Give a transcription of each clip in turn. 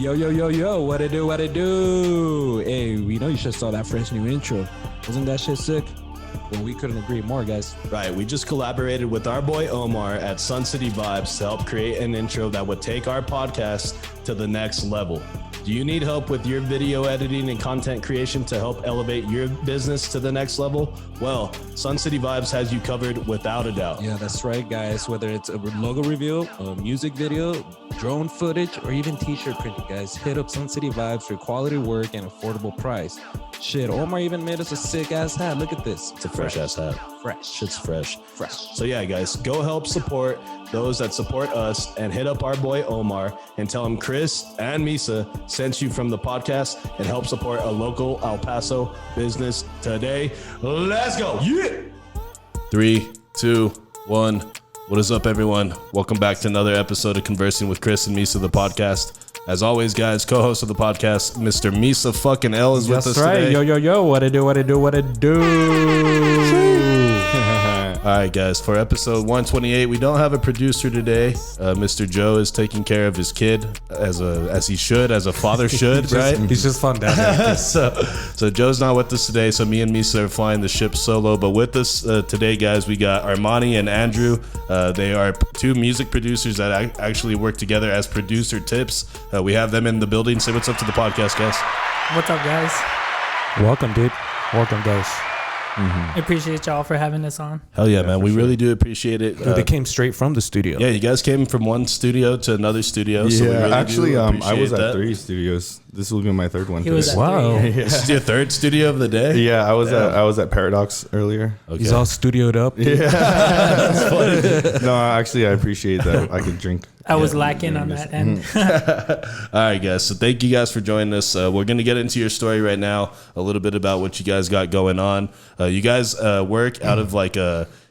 Yo, what it do? Hey, we know you just saw that fresh new intro. Wasn't that shit sick? Well, we couldn't agree more, guys. Right, we just collaborated with our boy Omar at Sun City Vibes to help create an intro that would take our podcast to the next level. Do you need help with your video editing and content creation to help elevate your business to the next level? Well, Sun City Vibes has you covered without a doubt. Yeah, that's right, guys. Whether it's a logo reveal, a music video, drone footage, or even t-shirt printing, guys, hit up Sun City Vibes for quality work and affordable price. Shit, Omar even made us a sick-ass hat. Look at this. It's a fresh-ass hat. Fresh. Shit's fresh. Fresh. So yeah, guys, go help support those that support us and hit up our boy Omar and tell him Chris and Misa sent you from the podcast and help support a local El Paso business today. Let's go. Yeah. 3, 2, 1. What is up, everyone? Welcome back to another episode of Conversing with Chris and Misa, the podcast. As always, guys, co-host of the podcast, Mr. Misa fucking L is with us today. Yo, what it do? All right, guys, for episode 128, we don't have a producer today. Mr. Joe is taking care of his kid as he should, as a father should, right? He's just fun down there. So Joe's not with us today, so me and Misa are flying the ship solo. But with us today, guys, we got Armani and Andrew. They are two music producers that actually work together as producertips. We have them in the building. Say what's up to the podcast, guys. What's up, guys? Welcome, dude. Welcome, guys. I appreciate y'all for having us on. Hell yeah, man. We really do appreciate it. Dude, they came straight from the studio. Yeah, you guys came from one studio to another studio. Yeah, so we really actually, I was that. at 3 studios. This will be my third one. He was at Wow. 3. This is your third studio of the day? Yeah, I was at Paradox earlier. Okay. He's all studioed up. Yeah, no, actually, I appreciate that. I could drink. I was lacking on that end. All right, guys. So thank you guys for joining us. We're going to get into your story right now, a little bit about what you guys got going on. You guys work out of like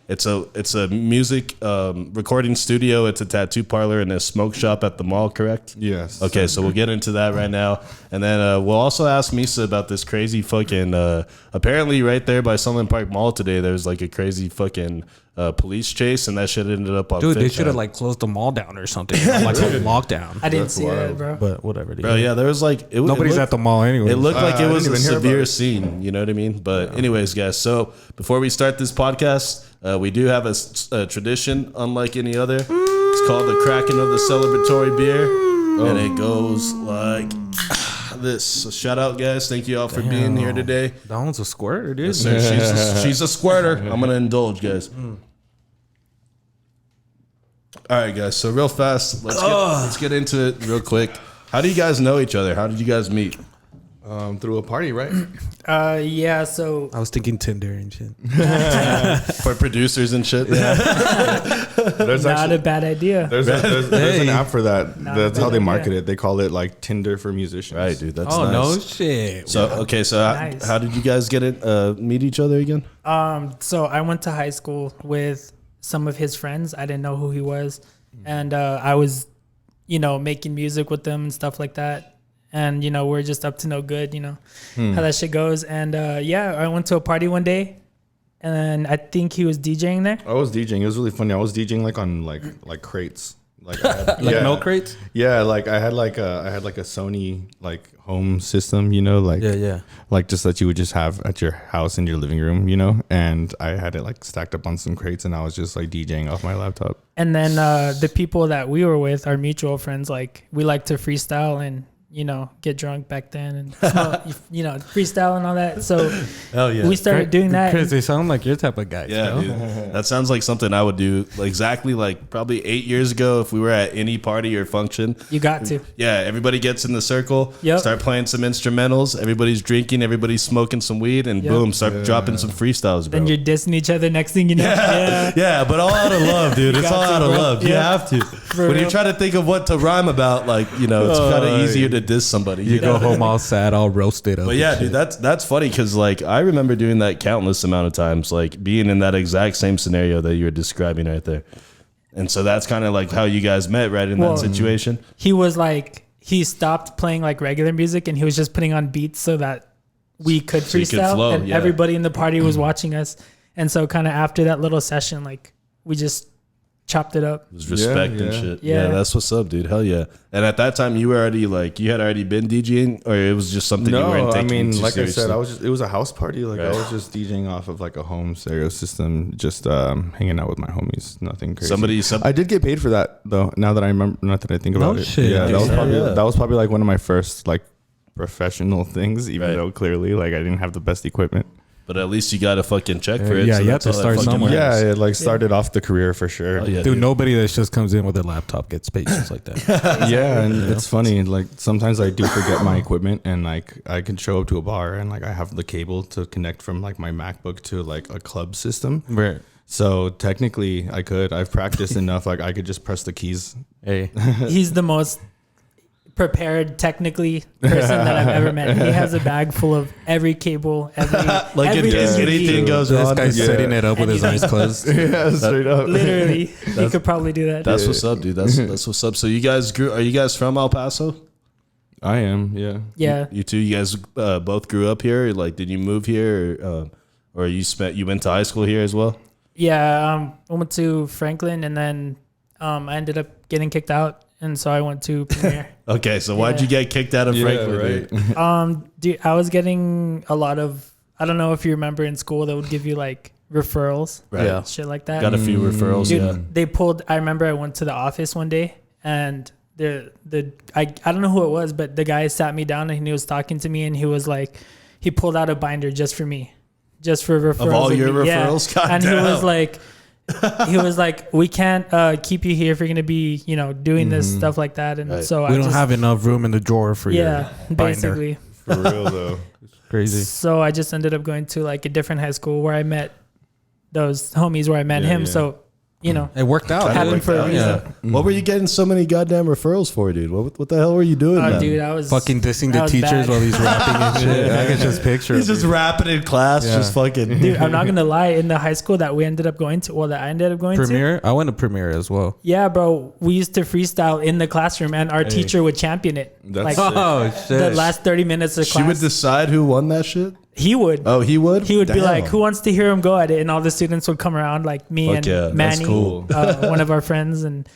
it's a music recording studio. It's a tattoo parlor and a smoke shop at the mall, correct? Yes. Okay, so we'll get into that right now. And then we'll also ask Misa about this crazy fucking, apparently right there by Sunland Park Mall today, there's like a crazy fucking police chase, and that shit ended up on Dude, they FitFam. should have like closed the mall down or something. Like a lockdown. I didn't That's see that, wild. bro. But whatever. Dude. Bro, yeah, there was like... Nobody's at the mall anyway. It looked like it I was a didn't even hear about severe it. scene, you know what I mean? But anyways, guys, so before we start this podcast, we do have a tradition unlike any other. It's called the cracking of the celebratory beer, and it goes like this. So shout out, guys. Thank you all for being here today. That one's a squirter, dude. Yes, sir. She's a squirter. I'm going to indulge, guys. All right, guys. So real fast, let's get into it real quick. How do you guys know each other? How did you guys meet? Through a party, right? Yeah, so I was thinking Tinder and shit. For producers and shit. There's not a bad idea. there's an app for that. Not That's a how bad they idea. market it. They call it like Tinder for musicians. Right, dude. That's Oh, nice. no shit. So, okay. So Nice. how did you guys get it? Meet each other again? So I went to high school with some of his friends. I didn't know who he was. And I was, making music with them and stuff like that. And, we're just up to no good, how that shit goes. And, I went to a party one day, and I think he was DJing there. I was DJing. It was really funny. I was DJing like on like crates. Like I had, Like milk crates? Yeah, like I had like a Sony like home system, like Yeah. like just that you would just have at your house in your living room, and I had it like stacked up on some crates, and I was just like DJing off my laptop. And then the people that we were with, our mutual friends, like we like to freestyle and get drunk back then and freestyle and all that. So Hell yeah. we started doing that. Chris, they sound like your type of guy. Yeah, dude. That sounds like something I would do exactly like probably 8 years ago if we were at any party or function. You got to. Yeah, everybody gets in the circle, Yep. start playing some instrumentals, everybody's drinking, everybody's smoking some weed, and Yep. boom, start dropping some freestyles, bro. Then you're dissing each other. Next thing you know. Yeah. Yeah, but all out of love, dude. It's got all to, out of bro. love. You Yeah. have to. For When you real. try to think of what to rhyme about, like, it's kind of easier to diss somebody. You know? go home all sad, all roasted up. But yeah, dude, that's funny because like I remember doing that countless amount of times, like being in that exact same scenario that you were describing right there. And so that's kind of like how you guys met, right, in Well, that situation. He was like, he stopped playing like regular music and he was just putting on beats so that we could So you could freestyle. flow, and yeah. everybody in the party was watching us. And so kind of after that little session, like we just chopped it up. It was respect and Yeah. shit. Yeah. Yeah, that's what's up, dude. Hell yeah. And at that time, you were already like, you had already been DJing, or it was just something you weren't No, I taking mean, too like seriously? I said, it was a house party. Like I Right. was just DJing off of like a home stereo system, just hanging out with my homies. Nothing crazy. I did get paid for that though. Now that I remember, not that I think about it. shit. Yeah, Yeah. that was probably like one of my first like professional things. Even Right. though clearly like I didn't have the best equipment. But at least you got a fucking check for it. Yeah, so you have that's to all that start fucking somewhere. matters. Yeah, it like started off the career for sure. Oh, yeah, Dude, nobody that just comes in with a laptop gets paid just like that. Yeah, and it's funny. Like sometimes I do forget my equipment, and like I can show up to a bar, and like I have the cable to connect from like my MacBook to like a club system. Right. So technically, I've practiced enough. Like I could just press the keys. Hey. He's the most prepared technically person that I've ever met. He has a bag full of every cable, every if anything goes This wrong, guy's yeah. setting it up with his eyes closed. Yeah, straight up. Literally, he could probably do that. That's what's up, dude. That's what's up. So you guys are you guys from El Paso? I am. Yeah. Yeah. You two, you guys both grew up here. Like, did you move here, or you went to high school here as well? Yeah. I went to Franklin, and then I ended up getting kicked out, and so I went to Premier. Okay, so why'd you get kicked out of Franklin? Dude? Dude, I was getting a lot of. I don't know if you remember in school they would give you like referrals, Right. Yeah. shit like that. Got a few referrals. Dude, Yeah. they pulled. I remember I went to the office one day, and I don't know who it was, but the guy sat me down and he was talking to me, and he was like, he pulled out a binder just for me, just for referrals Of all me. your Yeah. referrals? God and damn. he was like, we can't keep you here if you're gonna be doing this stuff like that, and Right. so We I don't just, have enough room in the drawer for yeah, your binder. basically. For real though. Crazy. So I just ended up going to like a different high school where I met those homies where I met Yeah, him. yeah. So It worked out. Happened dude. for a reason. Yeah. What were you getting so many goddamn referrals for, dude? What the hell were you doing? man? dude, I was Fucking dissing that the was teachers bad. while he's rapping and shit. I can just picture He's him, just dude. rapping in class, Yeah. just fucking. Dude, I'm not gonna lie. In the high school that we ended up going to, that I ended up going to, Premiere. I went to Premiere as well. yeah, bro, we used to freestyle in the classroom, and our teacher would champion it. That's Like sick. Oh the shit! last 30 minutes of She class, would decide who won that shit. he would. Oh, he would. He would be Damn. like, "Who wants to hear him go at it?" And all the students would come around, like me Fuck and yeah, that's Manny, cool. one of our friends, and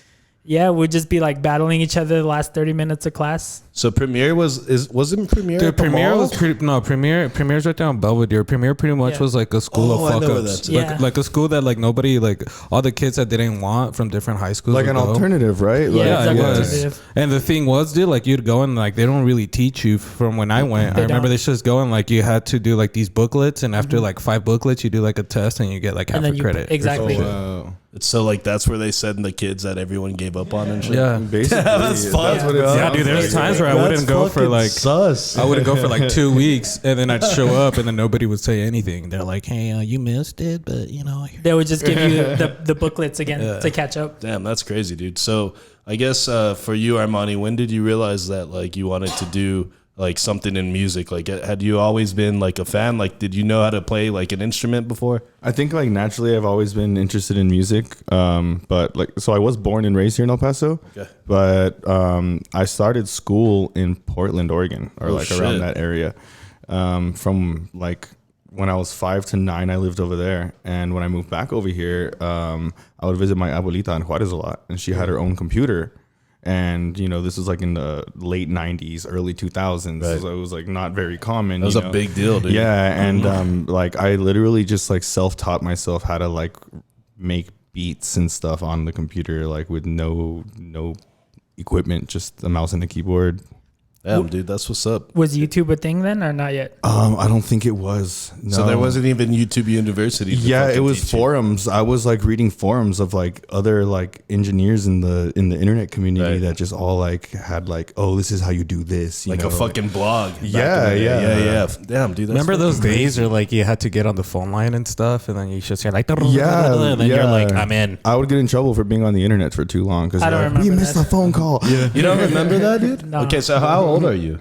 yeah, we'd just be like battling each other the last 30 minutes of class. So Premiere wasn't Premiere? Dude, at the Premiere mall? was Premiere's right down Belvedere. Premiere pretty much Yeah. was like a school Oh, I of know fuck where ups. that's at. Yeah. Like a school that like nobody, like all the kids that didn't want from different high schools. Like would an go. alternative, right? Yeah, Like, Yeah, it's it like was. alternative. And the thing was, dude, like you'd go and like they don't really teach you from when I went. They I remember don't. they just go and like you had to do like these booklets, and after like 5 booklets, you do like a test and you get like half And then a you credit. or exactly. some shit. Wow. So like that's where they send the kids that everyone gave up on and shit. Yeah. Basically, That's fun, that's what it bro. Yeah, sounds dude. There's like. times where I That's wouldn't go for fucking like sus. I wouldn't go for like 2 weeks, and then I'd show up, and then nobody would say anything. They're like, "Hey, you missed it, but you know." They would just give you the booklets again to catch up. Damn, that's crazy, dude. So I guess for you, Armani, when did you realize that like you wanted to do like something in music? Like, had you always been like a fan? Like, did you know how to play like an instrument before? I think like naturally I've always been interested in music. But like, so I was born and raised here in El Paso, Okay. but I started school in Portland, Oregon, or like shit. around that area. From like when I was 5 to 9, I lived over there. And when I moved back over here, I would visit my abuelita in Juarez a lot, and she had her own computer. And, you know, this was like in the late 90s, early 2000s. Right. So it was like not very common. That was you a know? big deal, dude. Yeah. And like I literally just like self-taught myself how to like make beats and stuff on the computer, like with no equipment, just a mouse and a keyboard. Damn, dude, that's what's up. Was YouTube a thing then, or not yet? I don't think it was. No. So there wasn't even YouTube University. to Yeah, fucking it was teach you. forums. I was like reading forums of like other like engineers in the internet community Right. that just all like had like, oh, this is how you do this, you like know, a fucking blog. back Yeah, in the day. yeah. yeah. Damn, dude. That's Remember those fucking days where like you had to get on the phone line and stuff, and then you just hear like, Yeah, and then you're yeah. like, I'm in. I would get in trouble for being on the internet for too long because I don't like, we remember missed that. the phone call. Yeah. You don't remember that, dude? No. Okay, so how old are you?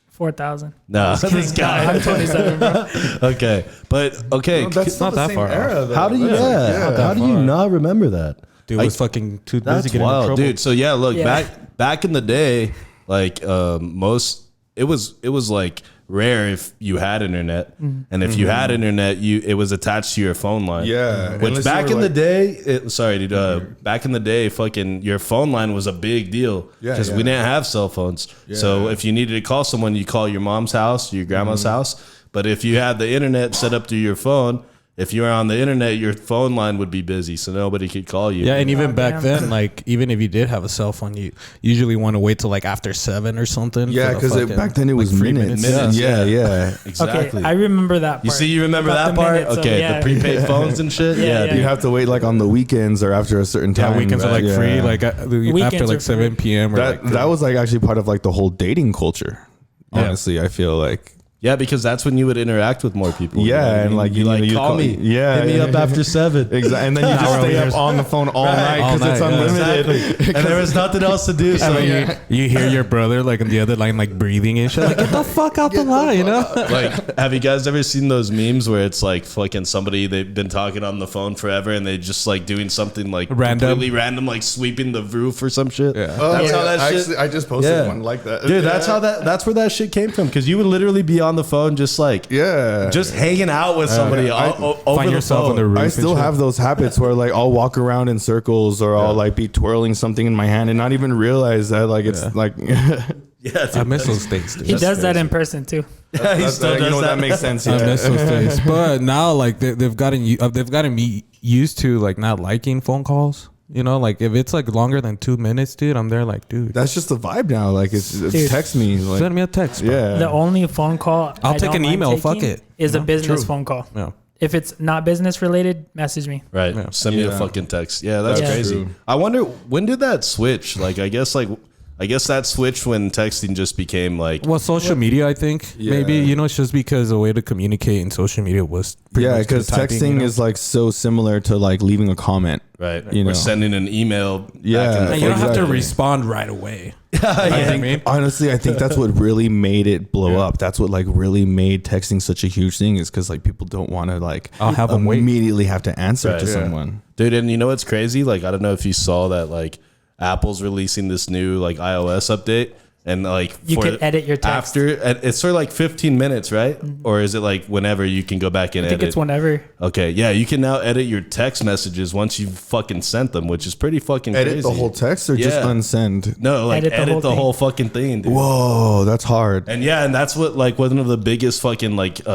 4,000. No, this guy. I'm 27, bro. Okay, but okay. That's not that far off. How do you? Yeah, how do you not remember that? Dude was fucking too busy That's getting in wild, trouble. dude. So yeah, look Yeah. back in the day, like it was like rare if you had internet, and if you had internet, it was attached to your phone line. Yeah, which unless back you in were the day, back in the day, fucking your phone line was a big deal because we didn't have cell phones. So if you needed to call someone, you call your mom's house, your grandma's house. But if you had the internet set up through your phone, if you were on the internet, your phone line would be busy, so nobody could call you. Yeah, and even back damn. then, like even if you did have a cell phone, you usually want to wait till like after 7 or something. Yeah, for the because fucking, back then it was like, free minutes. minutes. Yeah. Exactly. Okay, I remember that part. You see, you remember About that the part? minutes, Okay, yeah. the prepaid phones and shit. Yeah, Yeah, yeah. dude. You have to wait like on the weekends or after a certain time. Yeah, weekends are like Yeah. free, like after Weekends like are 7 p.m. or That like that was like actually part of like the whole dating culture. Honestly, I feel like. Yeah, because that's when you would interact with more people. Yeah, you know what I and mean? like you like you call me. Yeah, hit me up after 7. Exactly, and then you just stay up on the phone all night All because it's night, yeah. unlimited. Exactly. And there was nothing else to do. So you hear your brother like on the other line like breathing and shit. Like get the fuck out the line, you know? like, have you guys ever seen those memes where it's like fucking somebody, they've been talking on the phone forever and they just like doing something like Random. completely random, like sweeping the roof or some shit? Yeah. That's how that shit. Actually, I just posted one like that, Dude, that's where that shit came from. Because you would literally be on the phone just like just hanging out with somebody over Find the yourself phone. on the roof. I and still shit. have those habits where like I'll walk around in circles or I'll like be twirling something in my hand and not even realize that like it's like Yeah, dude, I miss those days, dude. He does that in person too. yeah, he still does that makes sense. I Yeah. miss those days. But now, like they've gotten me used to like not liking phone calls. You know, like if it's like longer than 2 minutes, dude, I'm there like, dude, That's just the vibe now. Like it's Dude. text me. Like, send me a text. Bro. yeah. The only phone call I'll I take don't an mind email, fuck taking it. is a business True. phone call. Yeah. If it's not business related, message me. Right. Yeah. Send me a Yeah. fucking text. Yeah, that's That's crazy. true. I wonder when did that switch? I guess that switched when texting just became like Well, social media, I think maybe it's just because the way to communicate in social media was pretty Yeah, much because through typing, texting you know? is like so similar to like leaving a comment. right. You Or know. sending an email. Yeah. Back in the and you don't have to Exactly. respond right away. I mean? honestly, I think that's what really made it blow up. That's what like really made texting such a huge thing is because like people don't want to like I'll have them wait. immediately have to answer Right. to Yeah. someone. Dude, and you know what's crazy? Like I don't know if you saw that like Apple's releasing this new like iOS update. And like You can edit your text. after it's for like 15 minutes, right? Or is it like whenever you can go back and I think edit? it's whenever. Okay, yeah, you can now edit your text messages once you've fucking sent them, which is pretty fucking Edit crazy. the whole text or just Yeah. unsend? No, like edit the whole fucking thing, dude. Whoa, that's hard. And yeah, and that's what like one of the biggest fucking like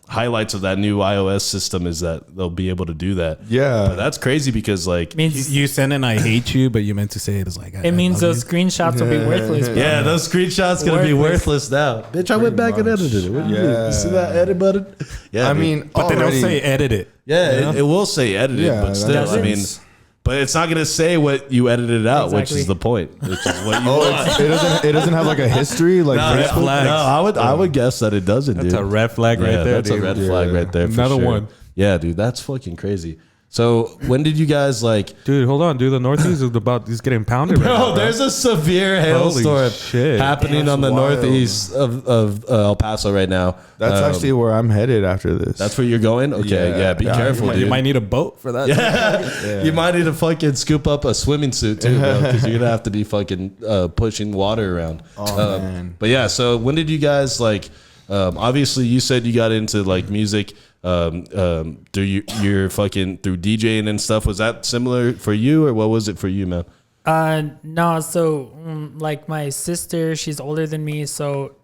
highlights of that new iOS system is that they'll be able to do that. Yeah. But that's crazy because like Means You send an "I hate you," but you meant to say it as like it means those screenshots will be worthless. Bro. yeah, those screenshots gonna be worthless now. Bitch, I went back and edited it. What do you mean? You see that edit button? Yeah, I dude. mean, But then they'll already- say edit it. yeah, it will say edit it, Yeah, but still, that I mean, is- but it's not gonna say what you edited out, which Exactly. is the point. Which is what you Oh, want. it doesn't have like a history like No, Facebook? I would guess that it doesn't, dude. That's a red flag right Yeah, there. that's a dude. red flag right there. For Another sure. one. Yeah, dude, that's fucking crazy. So when did you guys like? Dude, hold on, dude. The Northeast is getting pounded right now. Bro, there's a severe hailstorm shit. happening on the wild. northeast of El Paso right now. That's actually where I'm headed after this. That's where you're going. Okay, yeah, be careful, You dude. might need a boat for that. You might need to fucking scoop up a swimming suit too, bro, because you're gonna have to be fucking pushing water around. man. But yeah, so when did you guys like? Obviously, you said you got into like music through your fucking through DJing and stuff. Was that similar for you, or what was it for you, man? No, so like my sister, she's older than me, so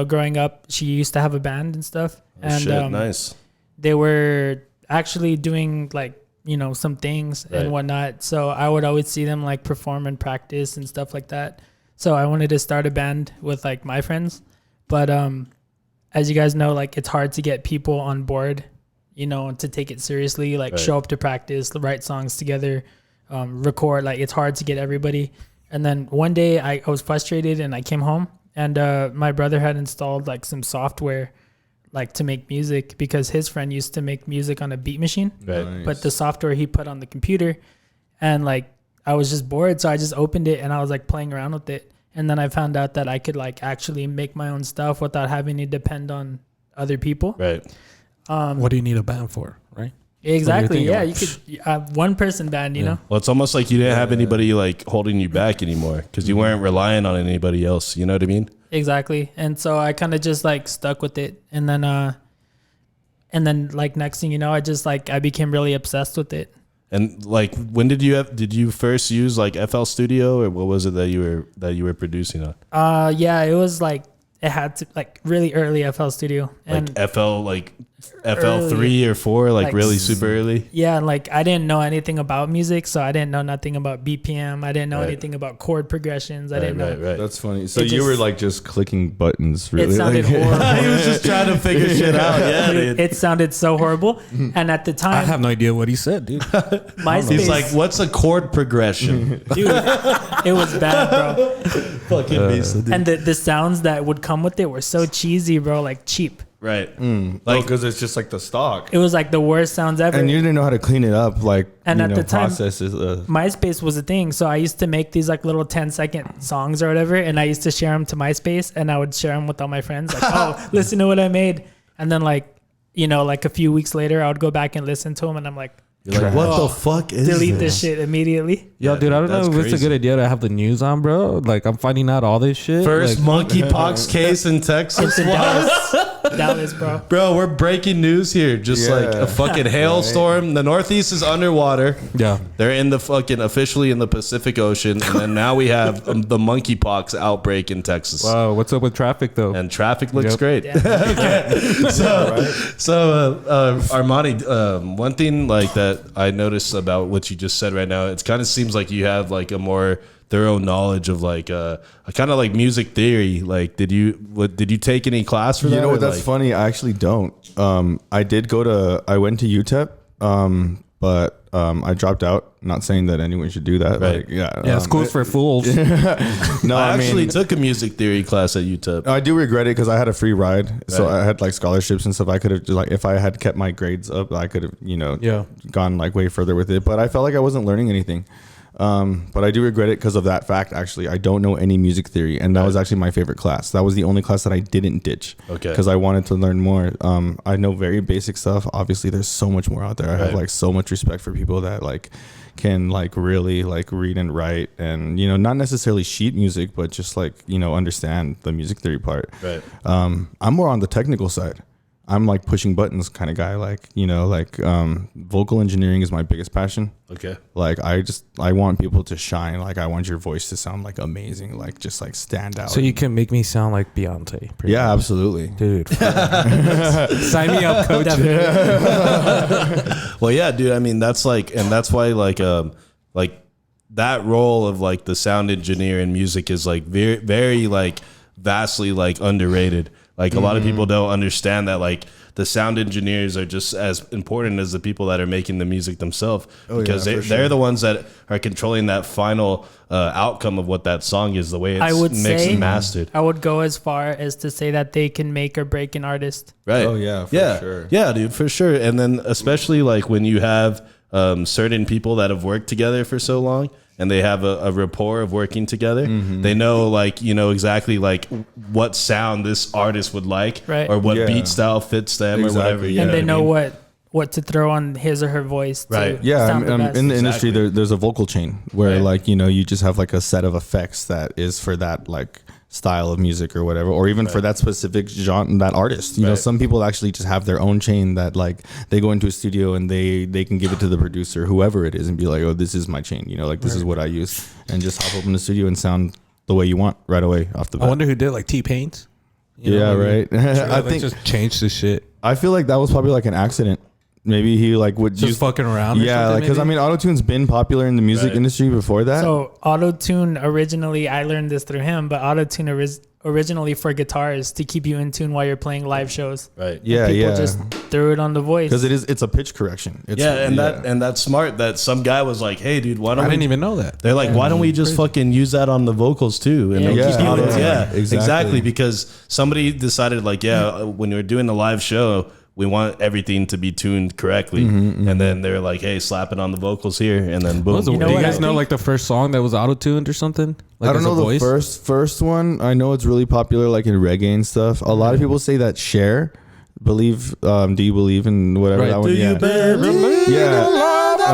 growing up, she used to have a band and stuff, and Shit, nice. they were actually doing like some things Right. and whatnot. So I would always see them like perform and practice and stuff like that. So I wanted to start a band with like my friends, but as you guys know, like it's hard to get people on board, to take it seriously, like Right. show up to practice, write songs together, record. Like it's hard to get everybody. And then one day I was frustrated and I came home and my brother had installed like some software like to make music because his friend used to make music on a beat machine. Right. But the software he put on the computer, and like I was just bored, so I just opened it and I was like playing around with it. And then I found out that I could like actually make my own stuff without having to depend on other people. Right. What do you need a band for, right? Exactly. That's what Yeah, you're you could one person band, you know. Well, it's almost like you didn't have anybody like holding you back anymore because you weren't relying on anybody else. You know what I mean? exactly. And so I kind of just like stuck with it, and then like next thing you know, I became really obsessed with it. And like, when did you first use like FL Studio, or what was it that you were producing on? Yeah, it was like it had to like really early FL Studio, and Like FL 3 or 4, like really super early. Yeah, and like I didn't know anything about music, so I didn't know nothing about BPM. I didn't know anything about chord progressions. I didn't know. Right. That's funny. So you were like just clicking buttons, really? It sounded horrible. He was just trying to figure shit out. Yeah, dude. It sounded so horrible. And at the time, I have no idea what he said, dude. MySpace, He's like, "What's a chord progression?" dude, it was bad, bro. Fucking beast, dude. And the sounds that would come with it were so cheesy, bro, like cheap. Right. Like, because it's just like the stock. It was like the worst sounds ever. And you didn't know how to clean it up, like, And at the time, processes. MySpace was a thing, so I used to make these like little 10-second songs or whatever, and I used to share them to MySpace, and I would share them with all my friends, like, oh, listen to what I made. And then like, you know, like a few weeks later, I would go back and listen to them, and I'm like, You're like, what the fuck is delete this shit immediately. Yo, dude, I don't know that's if it's a crazy. good idea to have the news on, bro. Like, I'm finding out all this shit. First like, monkeypox case in Texas. It's in Dallas, bro. Bro, we're breaking news here. Just Yeah. like a fucking hailstorm. The Northeast is underwater. yeah. They're in the fucking officially in the Pacific Ocean, and then now we have the monkeypox outbreak in Texas. Wow, what's up with traffic though? And traffic looks Yep. great. Armani, one thing like that I noticed about what you just said right now, it kind of seems like you have like a more thorough knowledge of like a kind of like music theory. Like, did you take any class for that? You know or what? That's like, funny. I actually don't. I went to UTEP, but I dropped out. Not saying that anyone should do that. Right. Like, yeah. Yeah, school's for fools. No, I actually mean, took a music theory class at UTEP. I do regret it because I had a free ride, so Right. I had like scholarships and stuff. I could have like, if I had kept my grades up, I could have, Yeah. gone like way further with it. But I felt like I wasn't learning anything. But I do regret it because of that fact. Actually, I don't know any music theory, and that was actually my favorite class. That was the only class that I didn't ditch. Okay. Because I wanted to learn more. I know very basic stuff. Obviously, there's so much more out there. I have Right. like so much respect for people that like can like really like read and write, and not necessarily sheet music, but just like understand the music theory part. Right. I'm more on the technical side. I'm like pushing buttons kind of guy. Like vocal engineering is my biggest passion. Okay. Like I want people to shine. Like I want your voice to sound like amazing, like just like stand out. So you can make me sound like Beyonce. pretty Yeah, much. absolutely. Dude. Sign me up, coach. Well, yeah, dude. I mean, that's like, and that's why like that role of like the sound engineer in music is like very, very like vastly like underrated. Like a lot of people don't understand that like the sound engineers are just as important as the people that are making the music themselves, because yeah, for they're sure. the ones that are controlling that final outcome of what that song is, the way I would it's mixed say and mastered. I would go as far as to say that they can make or break an artist. Right. Oh, yeah, for yeah. sure. Yeah, dude, for sure. And then especially like when you have certain people that have worked together for so long, and they have a rapport of working together. They know like, exactly like what sound this artist would like, Right. or what Yeah. beat style fits them or Exactly, whatever. yeah. And know they what I know mean? what to throw on his or her voice to Right. Yeah, sound the best. in the industry, Exactly. there's a vocal chain where Right. like you just have like a set of effects that is for that like style of music or whatever, or even for that specific genre, that artist. Right. Some people actually just have their own chain that like they go into a studio and they can give it to the producer, whoever it is, and be like, oh, this is my chain. Like this is what I use, and just hop up in the studio and sound the way you want right away off the I bat. wonder who did like T-Paint. Yeah, right. I think just changed the shit. I feel like that was probably like an accident. Maybe he like would Just use fucking around. or yeah, something, like because I maybe? mean, autotune's been popular in the music Right. industry before that. So auto-tune originally, I learned this through him, but auto-tune originally for guitars to keep you in tune while you're playing live shows. Right. yeah, People yeah. just threw it on the voice. Because it's a pitch correction. It's, Yeah, and that's smart that some guy was like, hey, dude, why don't I we didn't even know that. They're like, why don't we just fucking use that on the vocals too? And Yeah, it'll just keep do you it. in- yeah, Exactly. exactly. Because somebody decided like, when we're doing the live show, we want everything to be tuned correctly. And then they're like, hey, slap it on the vocals here. And then boom. Do know you what guys I know think? like the first song that was auto-tuned or something? Like I don't as a know the voice? first one. I know it's really popular like in reggae and stuff. A lot of people say that Cher, do you believe in whatever Right. that one? Do you yeah. believe? Yeah.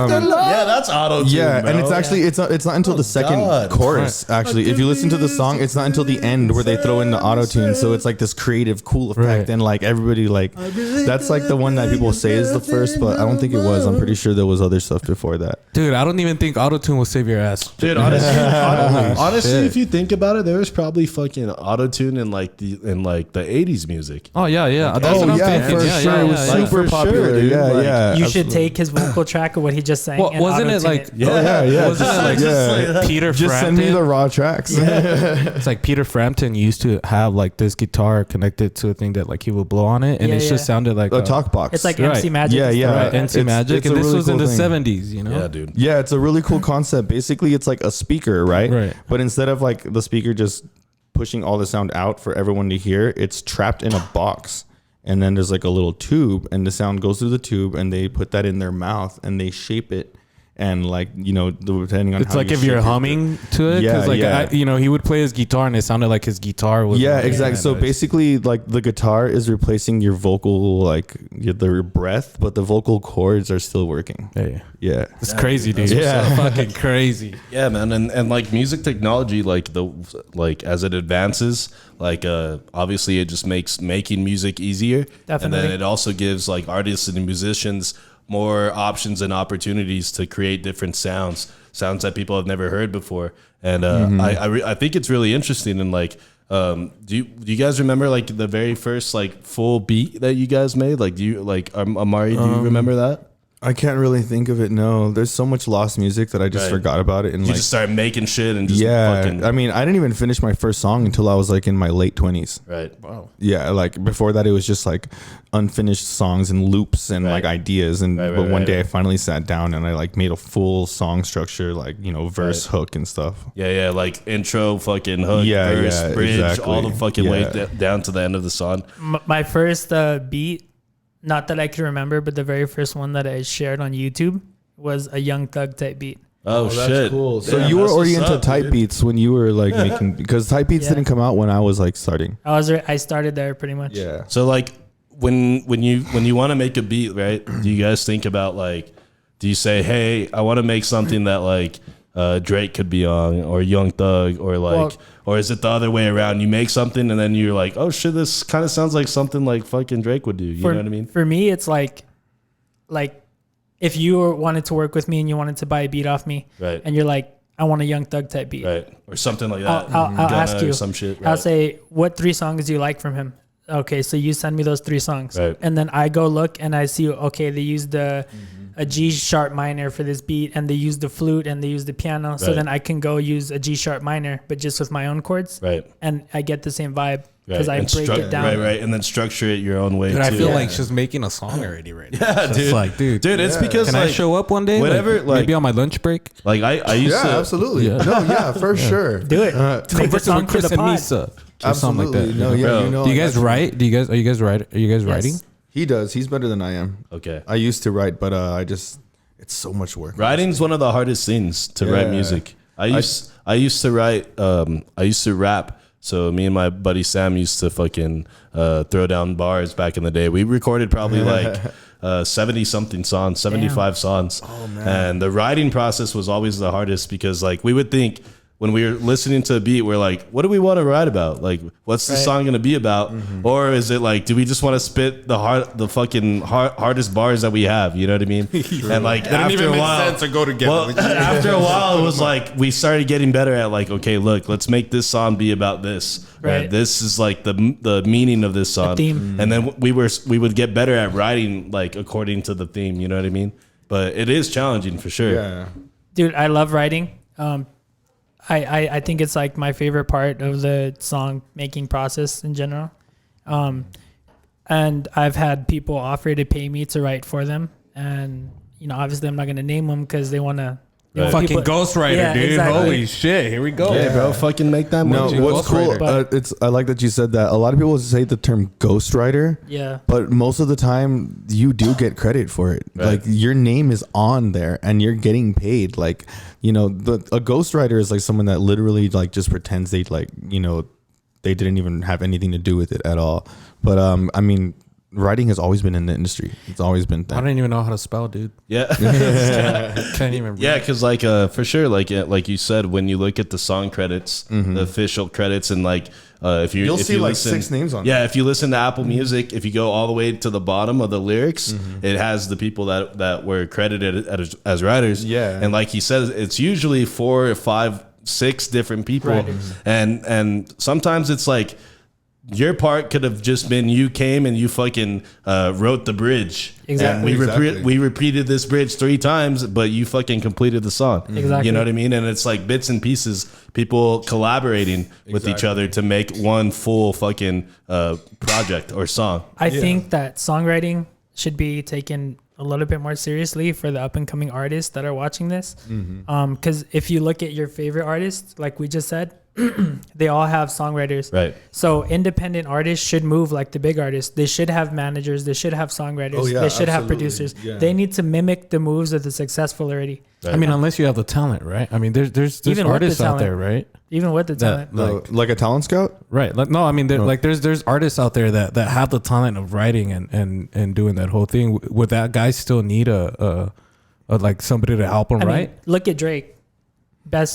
Yeah, that's auto tune. Yeah, bro. and it's actually it's not until the second God. chorus. Actually, if you listen to the song, it's not until the end where they throw in the auto tune. So it's like this creative, cool effect, Right. and like everybody like that's like the one that people say is the first, but I don't think it was. I'm pretty sure there was other stuff before that. Dude, I don't even think autotune will save your ass. Dude, honestly, shit. if you think about it, there was probably fucking auto tune in like the 80s music. Oh yeah, that's what I'm thinking. for Yeah, sure. yeah, It was yeah, yeah. super For popular. sure, dude. Yeah, Like, yeah. You absolutely. should take his vocal track of what he just sang. Well, and wasn't it auto-tune like Yeah. wasn't it like Yeah. Peter Just send me the Frampton? raw tracks. It's like Peter Frampton used to have like this guitar connected to a thing that like he would blow on it, and Yeah, it yeah. just sounded like A talk box. It's like Right. MC Magic. Yeah, and yeah. stuff right, like that. MC It's- Magic, it's and a this really was in cool the thing. 70s, you know? Yeah, dude. Yeah, it's a really cool concept. Basically, it's like a speaker, right? Right. But instead of like the speaker just pushing all the sound out for everyone to hear, it's trapped in a box. And then there's like a little tube, and the sound goes through the tube, and they put that in their mouth, and they shape it. And like, you know, depending on It's how like you if you're shape it. humming to it, Yeah, because like yeah. you know, he would play his guitar, and it sounded like his guitar was. Yeah, like, exactly. So nice. basically, like the guitar is replacing your vocal, like your breath, but the vocal cords are still working. Hey, Yeah. it's crazy, dude. Yeah. It's fucking crazy. Yeah, man, and like music technology, like as it advances, like obviously it just makes making music easier. And Definitely. then it also gives like artists and musicians more options and opportunities to create different sounds that people have never heard before. And I think it's really interesting. And like, do you guys remember like the very first like full beat that you guys made? Like, do you like Amari? Do you remember that? I can't really think of it. No, there's so much lost music that I just Right. forgot about it. And You like, just started making shit and just yeah, fucking I mean, I didn't even finish my first song until I was like in my late 20s. right. Wow. Yeah, like before that, it was just like unfinished songs and loops and Right. like ideas. And Right, but right, one right, day right. I finally sat down and I like made a full song structure, like, you know, verse, hook, and stuff. Yeah, like intro, fucking hook, Yeah, verse, yeah, bridge, exactly. all the fucking way Yeah. down to the end of the song. My first beat, not that I can remember, but the very first one that I shared on YouTube was a Young Thug type beat. Oh, shit. Cool. So Damn, you were that's already what's into up, type dude. beats when you were like making, because type beats Yeah. didn't come out when I was like starting. I started there pretty much. Yeah. So like when you want to make a beat, right? Do you guys think about like, do you say, hey, I want to make something that like Drake could be on, or Young Thug, or like, Well- or is it the other way around? You make something and then you're like, oh shit, this kind of sounds like something like fucking Drake would do. You know what I mean? For me, it's like if you wanted to work with me and you wanted to buy a beat off me, Right. and you're like, I want a Young Thug type beat. Right. Or something like that. I'll Gunna ask or you. some shit. I'll Right. say, what 3 songs do you like from him? Okay, so you send me those 3 songs. Right. And then I go look and I see, okay, they used a G sharp minor for this beat, and they used the flute and they used the piano. So Right. then I can go use a G sharp minor, but just with my own chords. Right. And I get the same vibe Right. because I And break it down. Right. And then structure it your own way Dude, too. I feel Yeah. like she's making a song already right now. Yeah, It's dude. like, dude, Dude, it's because can I like, show up one day? whatever, like- maybe on my lunch break. like I used to absolutely. Yeah. No, yeah, for sure. Do it. Make the song for Chris the and pod. Misa. Or something like that. No, you know? yeah, Bro. you know, Do you I guys got write? Are you guys writing? Yes. He does. He's better than I am. Okay. I used to write, but it's so much work. Writing's one of the hardest things to write Yeah. music. I used to write. I used to rap. So me and my buddy Sam used to fucking throw down bars back in the day. We recorded probably like 70 something songs, 75 songs. Oh man! And the writing process was always the hardest because like we would think when we were listening to a beat, we're like, what do we want to write about? Like, what's the Right. song going to be about? Or is it like, do we just want to spit the hardest bars that we have? You know what I mean? And like after a while, go together. well, after a while, it was like we started getting better at like, okay, look, let's make this song be about this. Right? Right. This is like the meaning of this song, theme. and then we would get better at writing like according to the theme. You know what I mean? But it is challenging for sure. Yeah. Dude, I love writing. I think it's like my favorite part of the song making process in general. And I've had people offer to pay me to write for them. And, you know, obviously I'm not going to name them because they want to. Right. Fucking ghostwriter, Yeah, dude. exactly. Holy shit. Here we go. Yeah, bro, fucking make that No, money. what's cool? But- I like that you said that. A lot of people say the term ghostwriter. Yeah. But most of the time, you do get credit for it. Right. Like your name is on there, and you're getting paid. Like, you know, a ghostwriter is like someone that literally like just pretends they like, you know, they didn't even have anything to do with it at all. But I mean, writing has always been in the industry. It's always been I that. don't even know how to spell, dude. Yeah. Can't even. Read. Yeah, because for sure, like you said, when you look at the song credits, the official credits, and if you You'll see you like listen, 6 names on yeah, if you listen to Apple Music, if you go all the way to the bottom of the lyrics, Mm-hmm. it has the people that were credited as writers. Yeah. And like he says, it's usually 4 or 5, 6 different people, Writers. and sometimes it's like. Your part could have just been you came and you fucking wrote the bridge. Exactly. And we repeated this bridge 3 times, but you fucking completed the song. Exactly. You know what I mean? And it's like bits and pieces, people collaborating with each other to make one full fucking project or song. I think that songwriting should be taken a little bit more seriously for the up and coming artists that are watching this. Because if you look at your favorite artists, like we just said, they all have songwriters. Right. So independent artists should move like the big artists. They should have managers. They should have songwriters. Oh, yeah, they should have absolutely. producers. Yeah. They need to mimic the moves of the successful already. I mean, unless you have the talent, right? I mean, there's Even with artists the out talent. there, right? Even with the talent. Like a talent scout? Right. Like no, I mean, there's artists out there that have the talent of writing and doing that whole thing. Would that guy still need a like somebody to help him I write? mean, look at Drake.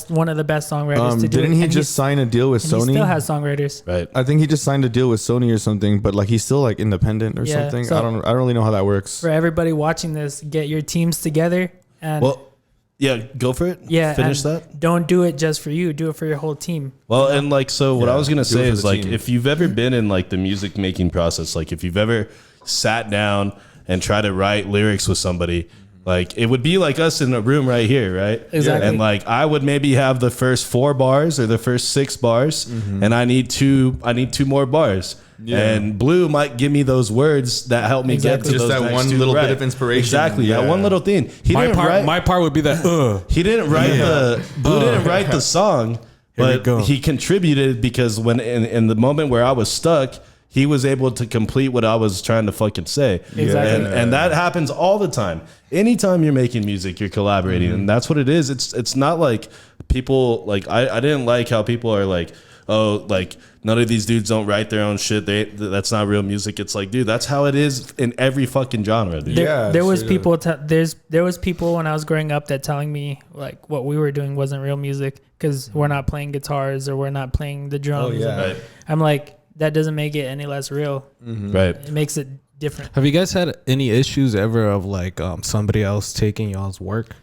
One of the best songwriters to do Didn't it. he And just sign a deal with and Sony? He still has songwriters. Right. I think he just signed a deal with Sony or something, but like he's still like independent or Yeah, something. so- I don't really know how that works. For everybody watching this, get your teams together and Well, yeah, go for it. Finish and that. Don't do it just for you. Do it for your whole team. Well, and so what I was gonna do it say for is the like team. if you've ever been in like the music making process, like if you've ever sat down and tried to write lyrics with somebody, like it would be like us in a room right here, right? Exactly. And like I would maybe have the first 4 bars or the first 6 bars, and I need 2 more bars. Yeah. And Blue might give me those words that help me Exactly. get to Just those that next one 2 little bit right. of inspiration. Exactly, that Yeah. one little thing. He My didn't write. part would be that. He didn't write Blue didn't write the song, Here we but go. he contributed because when in the moment where I was stuck, he was able to complete what I was trying to fucking say. Exactly. And that happens all the time. Anytime you're making music, you're collaborating, and that's what it is. It's not like people like I didn't like how people are like, oh, like none of these dudes don't write their own shit. That's not real music. It's like, dude, that's how it is in every fucking genre, dude. There was straight people. There was people when I was growing up that telling me like what we were doing wasn't real music because we're not playing guitars or we're not playing the drums. yeah. Right. I'm like, that doesn't make it any less real. Right. It makes it different. Have you guys had any issues ever of like somebody else taking y'all's work?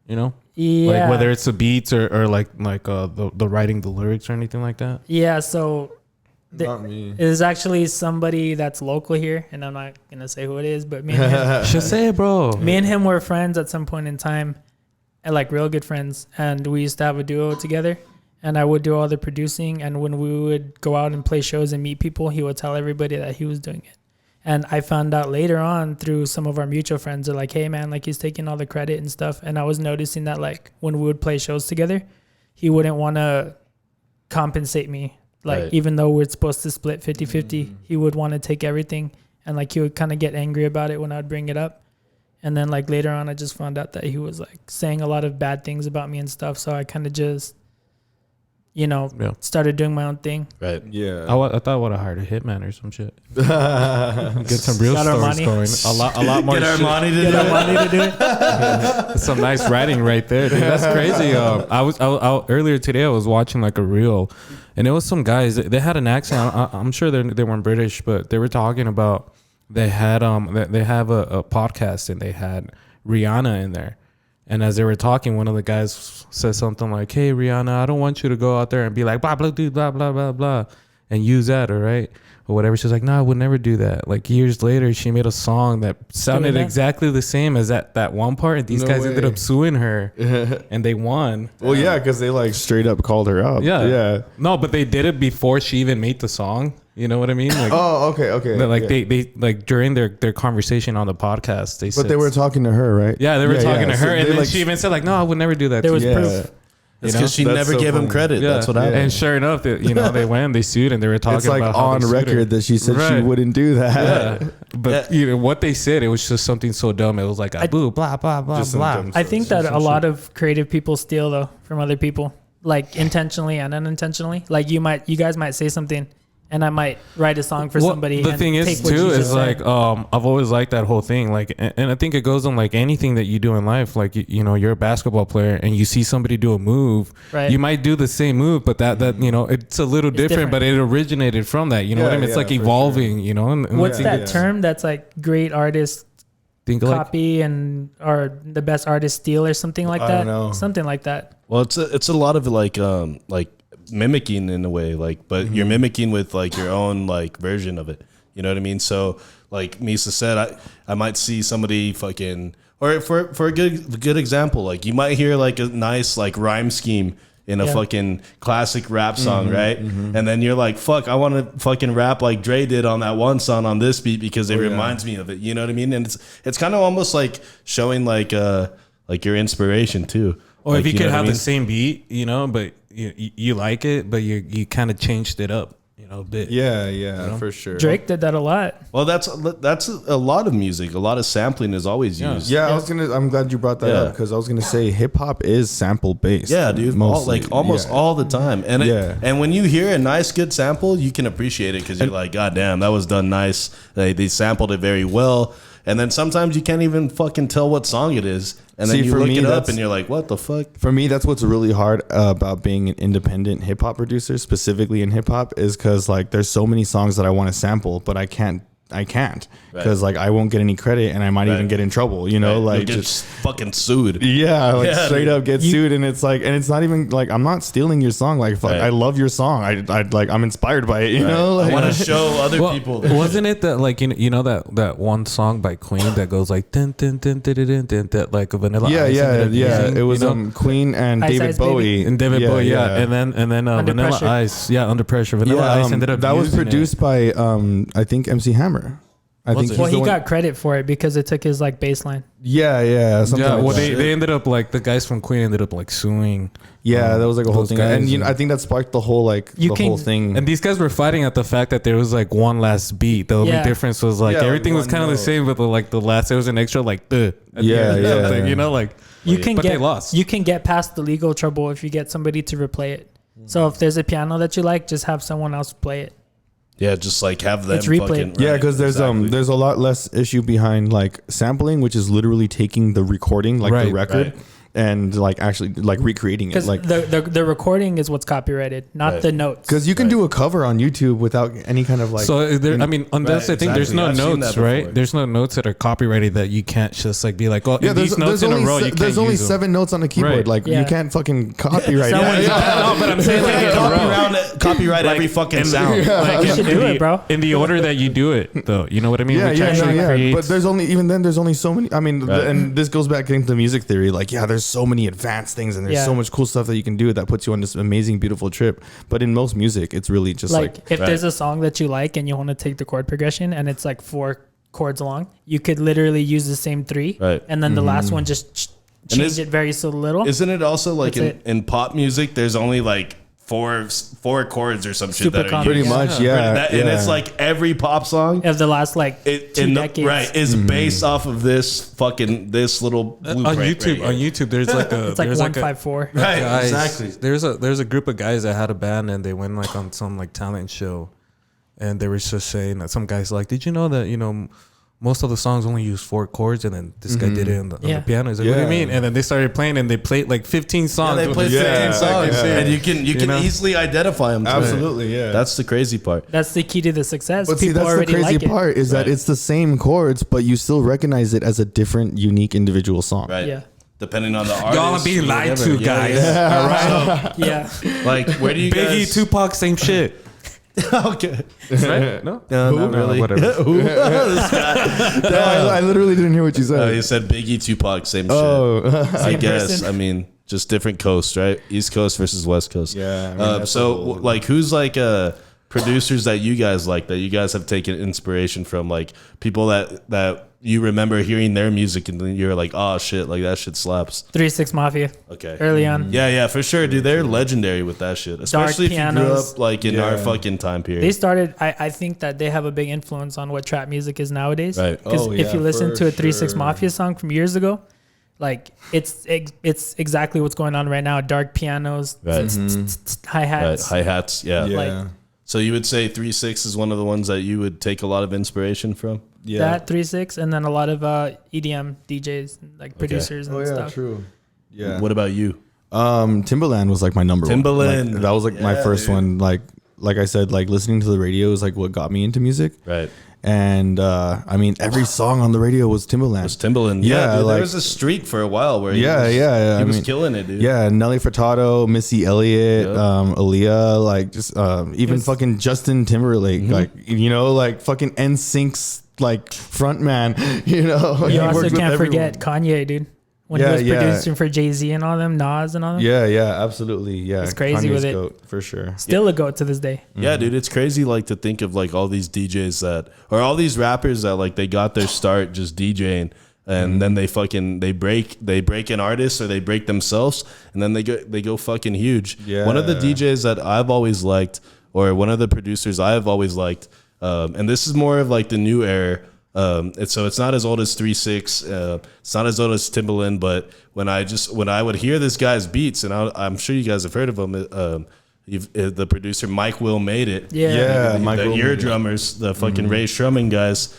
You know, Yeah. like whether it's the beats or like the writing the lyrics or anything like that. Yeah. So Not me. there's actually somebody that's local here, and I'm not gonna say who it is, but me and him, Should say it, bro. me and him were friends at some point in time, and like real good friends, and we used to have a duo together. And I would do all the producing, and when we would go out and play shows and meet people, he would tell everybody that he was doing it. And I found out later on through some of our mutual friends, they're like, hey man, like he's taking all the credit and stuff. And I was noticing that like when we would play shows together, he wouldn't want to compensate me. Like Right. even though we're supposed to split 50-50, he would want to take everything. And like he would kind of get angry about it when I'd bring it up. And then like later on, I just found out that he was like saying a lot of bad things about me and stuff. So I kind of just, Yeah. started doing my own thing. Right. Yeah. I thought I would have hired a hitman or some shit. Get some real Got stories Armani. going. A lot more. Get shit. Armani to Get do it. Armani to do it. Some nice writing right there, dude. That's crazy. I earlier today I was watching like a reel, and it was some guys. They had an accent. I'm sure they weren't British, but they were talking about they had they have a podcast and they had Rihanna in there. And as they were talking, one of the guys said something like, "Hey Rihanna, I don't want you to go out there and be like blah blah dude blah blah blah blah, and use that, all right?" Or whatever. She's like, "No, I would never do that." Like years later, she made a song that sounded that? exactly the same as that one part. And these No guys ended way. up suing her, and they won. Well, yeah, because they like straight up called her out. Yeah, Yeah. No, but they did it before she even made the song. You know what I mean? Like, Oh, okay. like yeah. they like during their conversation on the podcast, they said, But they were talking to her, right? yeah, they were talking to So her, and they, then like, she even said like, "No, I would never do that." There to was you." yeah. proof. It's You know? because she That's never so gave him funny. credit. Yeah. That's what Yeah. happened. And sure enough, they went, they sued, and they were talking It's like about how on they sued her. record that she said she Right. wouldn't do that. Yeah. But you know what they said, it was just something so dumb. It was like boo, blah blah blah Just some blah. dumb I think that Some a lot shit. of creative people steal though from other people, like intentionally and unintentionally. Like you guys might say something, and I might write a song for somebody. The and thing is take what too you is just like said. I've always liked that whole thing, like, and I think it goes on like anything that you do in life. Like you know, you're a basketball player and you see somebody do a move, Right. you might do the same move, but that you know, it's a little different, but it originated from that. You know what I mean? It's like evolving. You know, and What's I that think term that's like great artist think like copy and or the best artist steal or something like I that? don't know. Something like that. Well, it's a lot of like mimicking in a way, like, but you're mimicking with like your own like version of it. You know what I mean? So like Misa said, I might see somebody fucking, or for a good example, like you might hear like a nice like rhyme scheme in a fucking classic rap song, right? And then you're like, fuck, I want to fucking rap like Dre did on that one song on this beat because it reminds me of it. You know what I mean? And it's kind of almost like showing like your inspiration too. or like, if you could know what have I mean? the same beat, you know, but you like it, but you kind of changed it up, you know, a bit. Yeah, for sure. Drake did that a lot. Well, that's a lot of music. A lot of sampling is always used. Yeah, I'm glad you brought that up because I was gonna say hip hop is sample based. Yeah, dude. Mostly. Almost all the time. And and when you hear a nice, good sample, you can appreciate it because you're like, God damn, that was done nice. They sampled it very well. And then sometimes you can't even fucking tell what song it is. And then you look it up and you're like, what the fuck? For me, that's what's really hard about being an independent hip hop producer, specifically in hip hop, is because like there's so many songs that I want to sample, but I can't because like I won't get any credit and I might even get in trouble, you know, like you'll get just fucking sued. Straight up get sued. And it's like, and it's not even like I'm not stealing your song, like fuck, I love your song, I like I'm inspired by it, you know, like, I want to show other people that. Wasn't it that like you know that one song by Queen that goes like dun, dun, dun, dun, dun, dun, dun, dun, like a Vanilla Ice ended up using, it was you know? Queen and Ice David Ice Baby. Bowie And David Bowie, and then Under Vanilla Pressure. Ice, Under Pressure. Vanilla Ice ended up that was using produced it. by I think MC Hammer. I think it? Well, he's he the one- got credit for it because it took his like bass line. something Yeah, like well, that. they ended up like the guys from Queen ended up like suing. That was like a whole those thing, guys, and and- I think that sparked the whole like You the can- whole thing. And these guys were fighting at the fact that there was like one last beat. The only Yeah. difference was like Yeah, everything was one kind of the note. same, but the last there was an extra like the at the Yeah, end or yeah. something, you know, like You can but get they lost. You can get past the legal trouble if you get somebody to replay it. So if there's a piano that you like, just have someone else play it. Yeah, just like have them It's replayed. fucking. Yeah, right, because there's exactly. there's a lot less issue behind like sampling, which is literally taking the recording, like the Right, record, right. and like actually like recreating it. Because Like the recording is what's copyrighted, not Right. the notes. because you can do a cover on YouTube without any kind of like. So there, I mean, on that's the thing. There's exactly. no I've seen notes, that right? before. There's no notes that are copyrighted that you can't just like be like, well, yeah, these notes in a row, you can't there's only use them. 7 notes on the keyboard. Right. Like Yeah. you can't fucking copyright. Someone- it. No, but I'm saying like in a row. Copyright Like, every fucking in the- sound. Like You should do it, bro. In the order that you do it, though. You know what I mean? Yeah, Which yeah, actually yeah. creates- But there's only so many. I mean, Right. and this goes back into music theory. Like, yeah, there's so many advanced things, and there's Yeah. so much cool stuff that you can do that puts you on this amazing, beautiful trip. But in most music, it's really just Like if Right. there's a song that you like and you want to take the chord progression and it's like 4 chords long, you could literally use the same 3, Right. and then the last one just And change is- it very so little. Isn't it also like That's it. in pop music? There's only like four chords or some shit Super that are common. pretty used. much, yeah. And it's like every pop song. Of the last like It, 2 in the, decades. right is based off of this little on blueprint YouTube. right On here. YouTube, there's like a It's like there's 154. Right, guys, exactly. There's a group of guys that had a band and they went like on some like talent show, and they were just saying that some guys like, did you know that most of the songs only use 4 chords, and then this guy did it on the Yeah. piano. He's like, what do you Yeah. mean? And then they started playing, and they played like 15 songs. Yeah, they with play the 15 same songs, fucking and shit. you can know? easily identify them. Absolutely, yeah. That's the crazy part. That's the key to the success. But see, People that's the already crazy like it. part is that Right. it's the same chords, but you still recognize it as a different, unique, individual song. Right. Yeah. Depending on the artist. Y'all are being lied whatever. to, Yeah, guys. yeah. All right. Yeah. Like, where do you Biggie, guys? Tupac, same shit. Okay. Right? No, No, not really. whatever. I literally didn't hear what you said. He said Biggie, Tupac, same Oh. shit. I guess. person? I mean, just different coasts, right? East Coast versus West Coast. Yeah, I mean, that's so, a whole- like, who's like producers that you guys like, that you guys have taken inspiration from, like people that you remember hearing their music and then you're like, oh shit, like that shit slaps. 3-6 Mafia. Okay. Early on. Yeah, for sure, dude. They're legendary with that shit, especially if you grew pianos. up like in our Yeah. fucking time period. They started. I think that they have a big influence on what trap music is nowadays. Right. Because Oh, if yeah, you listen for to a 3-6 sure. Mafia song from years ago, like it's exactly what's going on right now. Dark pianos, Right. hi Right. hats. Hi hats. Yeah. Yeah. like- So you would say 3-6 is one of the ones that you would take a lot of inspiration from? Yeah. That 3-6, and then a lot of EDM DJs, like producers and stuff. True. Yeah. What about you? Timbaland was like my number Timbaland. one. Like, that was like my first one. Like I said, like listening to the radio is like what got me into music. Right. And I mean, every song on the radio was Timbaland. It was Timbaland. Yeah, dude, like, there was a streak for a while where he I was mean, killing it, dude. Yeah, Nelly Furtado, Missy Elliott, Yep. Aaliyah, like just even fucking Justin Timberlake, like like fucking NSYNC's like front man, You He also worked with can't everyone. forget Kanye, dude. When he was producing for Jay-Z and all them, Nas and all them. Yeah, absolutely. Yeah, It's crazy with it. GOAT, for sure. Still a GOAT to this day. Yeah, dude, it's crazy like to think of like all these DJs that or all these rappers that like they got their start just DJing and then they break an artist or they break themselves and then they go fucking huge. Yeah. One of the DJs that I've always liked or one of the producers I've always liked and this is more of like the new era. It's not as old as 3-6. It's not as old as Timbaland, but when I would hear this guy's beats, and I'm sure you guys have heard of him, the producer Mike Will made it. Yeah, Mike the Will ear made it. drummers, the fucking Ray strumming guys.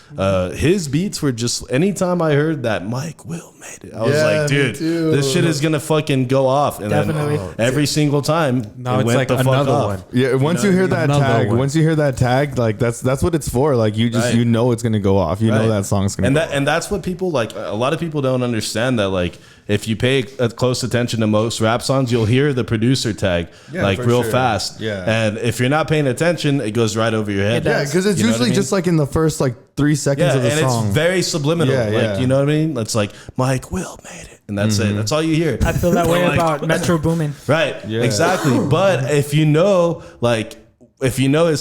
His beats were just anytime I heard that Mike Will made it, I was like, dude, this shit is gonna fucking go off. And Definitely. then every single time, Now it it's went like the fuck another off. one. Yeah, once you hear that Another tag, one. like that's what it's for. Like you just Right. you know it's gonna go off. You Right. know that song's gonna. go And that's what people like. A lot of people don't understand that. Like, if you pay close attention to most rap songs, you'll hear the producer tag like for real sure. fast. Yeah. And if you're not paying attention, it goes right over your head. It Yeah, does. because it's You know what usually I mean? just like in the first like 3 seconds Yeah, of the and song. it's very subliminal. Yeah, Like, yeah. you know what I mean? It's like Mike Will made it, and that's it. That's all you hear. I feel that way Like- about Metro Boomin. Right. Yeah. Exactly. But if you know his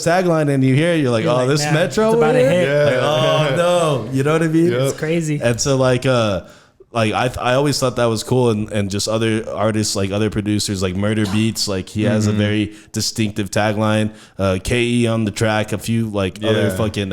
tagline and you hear it, you're like, You're oh, like, this man, Metro it's about to one? hit. Yeah. Like, oh no, you know what I mean? It's crazy. And so I always thought that was cool, and just other artists, like other producers, like Murder Beats, like he has a very distinctive tagline. KE on the track, a few like other fucking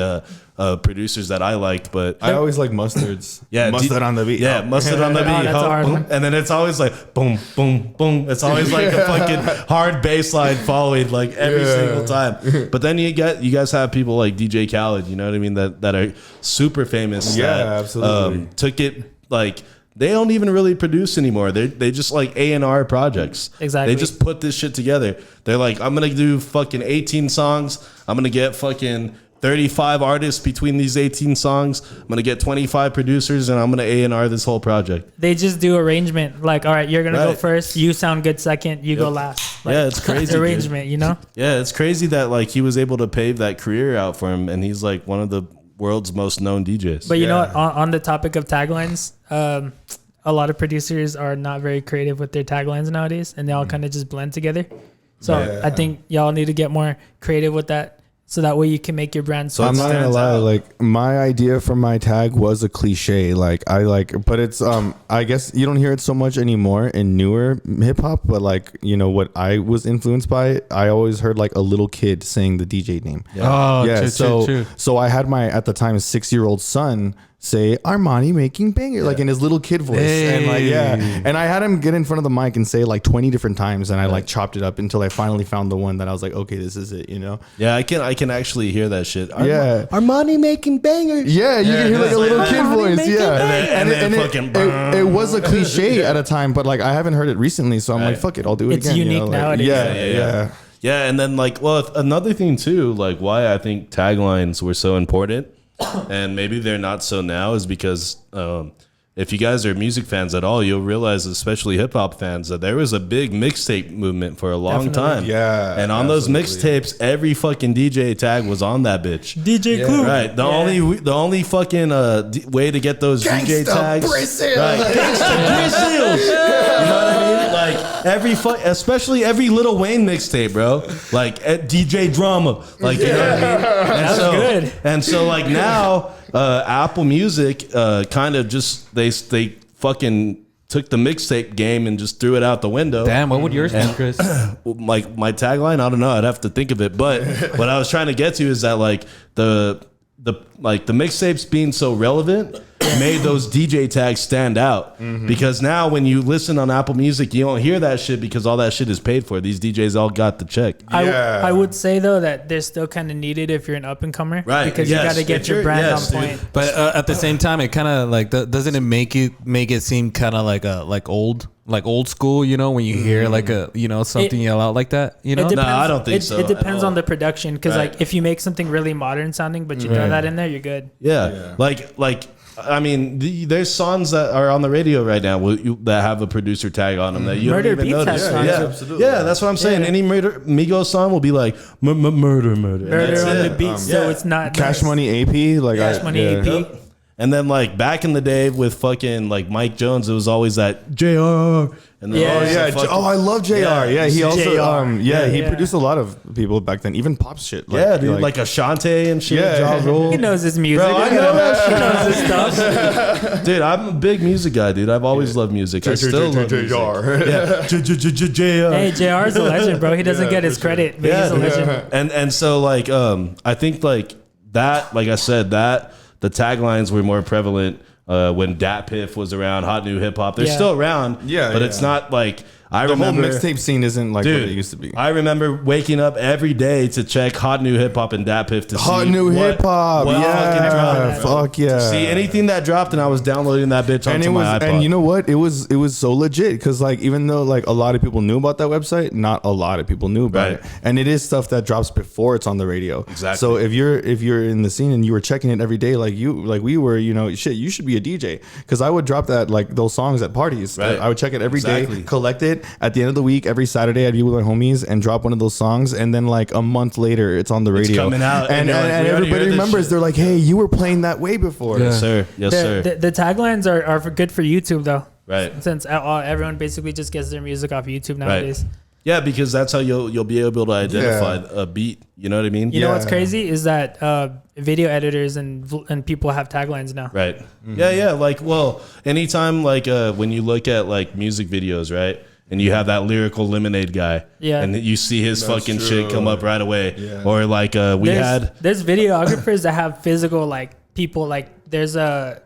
producers that I liked, but I always like mustards. yeah, mustard on the beat. Yeah, mustard on the beat. that's a hard Boom. one. And then it's always like boom, boom, boom. It's always like a fucking hard bass line following like every single time. But then you guys have people like DJ Khaled, you know what I mean, that are super famous. Yeah, that, absolutely. Took it like they don't even really produce anymore. They just like A&R projects. Exactly. They just put this shit together. They're like, I'm gonna do fucking 18 songs. I'm gonna get fucking 35 artists between these 18 songs. I'm gonna get 25 producers, and I'm gonna A&R this whole project. They just do arrangement. Like, all right, you're gonna go Right. first. You sound good second. You go last. Like, Yeah, it's crazy, dude. arrangement. You know. Yeah, it's crazy that like he was able to pave that career out for him, and he's like one of the world's most known DJs. But you know what? On the topic of taglines, a lot of producers are not very creative with their taglines nowadays, and they all kind of just blend together. So I think y'all need to get more creative with that, so that way you can make your brand. So I'm it not gonna stands lie. out. Like my idea for my tag was a cliche. But it's I guess you don't hear it so much anymore in newer hip hop. But like what I was influenced by, I always heard like a little kid saying the DJ name. Oh, Yeah, true, true. so I had my at the time 6-year-old son say Armani making banger like in his little kid voice, and like and I had him get in front of the mic and say like 20 different times, and I like chopped it up until I finally found the one that I was like, okay, this is it, Yeah, I can actually hear that shit. Yeah. Armani making bangers. Yeah, you can hear like a little kid Armani voice. making Yeah, And then it, fucking it was a cliche at a time, but like I haven't heard it recently, so I'm like, fuck it, I'll do it It's again. unique like, nowadays. Yeah. Yeah, and then like, well, another thing too, like why I think taglines were so important, and maybe they're not so now, is because if you guys are music fans at all, you'll realize, especially hip hop fans, that there was a big mixtape movement for a long time. Yeah, and on those absolutely. mixtapes, every fucking DJ tag was on that bitch. DJ Clue. Right. The only fucking way to get those DJ tags. Right. Gangsta Brazils. You know what I mean? Like especially every Lil Wayne mixtape, bro. Like DJ Drama. Like you know what I mean? And so, good. And so like now, Apple Music kind of just they fucking took the mixtape game and just threw it out the window. Damn, what would yours be, Chris? Like my tagline, I don't know. I'd have to think of it. But what I was trying to get to is that like the mixtapes being so relevant, made those DJ tags stand out. Because now when you listen on Apple Music, you don't hear that shit because all that shit is paid for. These DJs all got the check. I would say though that they're still kind of needed if you're an up and comer, Right. Because Yes. you got to get If your you're- brand yes, on dude. point. But at the same time, it kind of like doesn't it make it seem kind of like old school? You know, when you hear like something yell out like that. You know, It depends, I don't think so It depends at on all. the production because Right. like if you make something really modern sounding, but you throw that in there, you're good. Yeah. Like I mean, there's songs that are on the radio right now that have a producer tag on them that you Murder don't even Beats has notice. songs. Yeah, that's what I'm saying. Yeah. Any Migos song will be like murder. Murder That's on it. the beat, so it's not Cash nice. Money AP, like Cash Money AP. Yep. And then like back in the day with fucking like Mike Jones, it was always that JR. And then Yeah. always Yeah, that fucking- I love JR. Yeah, he also JR. he Yeah. produced a lot of people back then, even pop shit. yeah, dude, like Ashante and shit. Yeah. Ja Rule. He knows his music. Bro, I know that He knows his stuff. Dude, I'm a big music guy, dude. I've always loved music. I still love music. Yeah. JR. Hey, JR's a legend, bro. He doesn't get his credit, but he's a legend. And so like I think like that, like I said, that the taglines were more prevalent when Dat Piff was around, Hot New Hip Hop. They're Yeah. still around, Yeah, but yeah. it's not like I the whole remember. mixtape scene isn't like Dude, what it used to be. I remember waking up every day to check Hot New Hip Hop and Dat Piff to Hot see New what- Hip Hop, what fucking dropped. fuck yeah. See anything that dropped, and I was downloading that bitch and onto it was, my iPod. and you know what? It was so legit because like even though like a lot of people knew about that website, not a lot of people knew about Right. it, and it is stuff that drops before it's on the radio. Exactly. So if you're in the scene and you were checking it every day, like we were, shit, you should be a DJ because I would drop that like those songs at parties. Right. I would check it every day, Exactly. collect it at the end of the week. Every Saturday, I'd be with my homies and drop one of those songs, and then like a month later, it's on the radio. coming out, and and, you're like, and we already everybody heard this remembers. shit. They're like, hey, you were playing that way before. Yeah. Yes, sir. Yes, sir. The taglines are good for YouTube though, Right. since everyone basically just gets their music off YouTube nowadays. Yeah, because that's how you'll be able to identify a beat. You know what I mean? You know what's Yeah. crazy is that video editors and people have taglines now. Right. Yeah. Like, well, anytime like when you look at like music videos, right, and you have that lyrical lemonade guy, Yeah. and you see his fucking true. shit come up right away, Yeah. or like There's videographers that have physical like people like there's a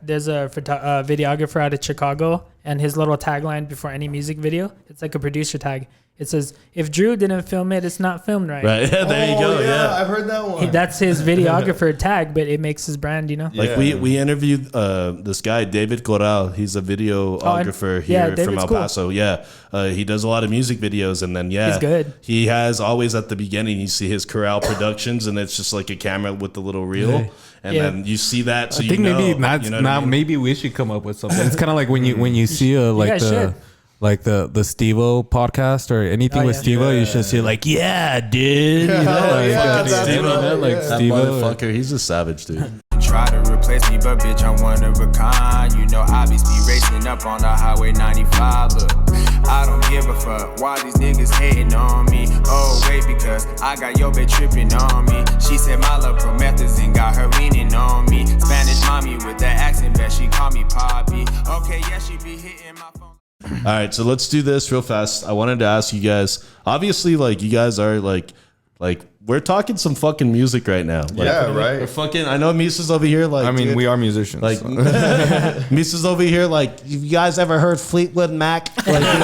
videographer out of Chicago and his little tagline before any music video, it's like a producer tag. It says, if Drew didn't film it, it's not filmed right. right. There you go. Yeah. I've heard that one. That's his videographer tag, but it makes his brand, you know? Like we interviewed this guy David Corral. He's a videographer yeah, here from David's El cool. Paso. Yeah, he does a lot of music videos, and then He's good. He has always at the beginning you see his Corral Productions, and it's just like a camera with the little reel, and Yeah. then you see that. So I think you know, maybe that's you know what I mean? maybe we should come up with something. It's kind of like when you see guys should. the Steve-O podcast or anything Oh, with yeah. Steve-O, you should see like, yeah, dude. You know, like, yeah, fucking that's Steve-O, right. like Yeah. Steve-O. Motherfucker, he's a savage, dude. Try to replace me, but bitch, I'm one of a kind. You know, I be racing up on the highway 95. Look, I don't give a fuck why these niggas hating on me. Oh, wait, because I got your bitch tripping on me. She said my love promethazine got her leaning on me. Spanish mommy with that accent, bet she call me Poppy. Okay, yeah, she be hitting my phone. All right, so let's do this real fast. I wanted to ask you guys. Obviously, like you guys are like we're talking some fucking music right now. Like, Yeah, right. We're fucking. I know Misa's over here. Like, I mean, dude, we are musicians. Like, so. Misa's over here. Like, you guys ever heard Fleetwood Mac? Like, you know what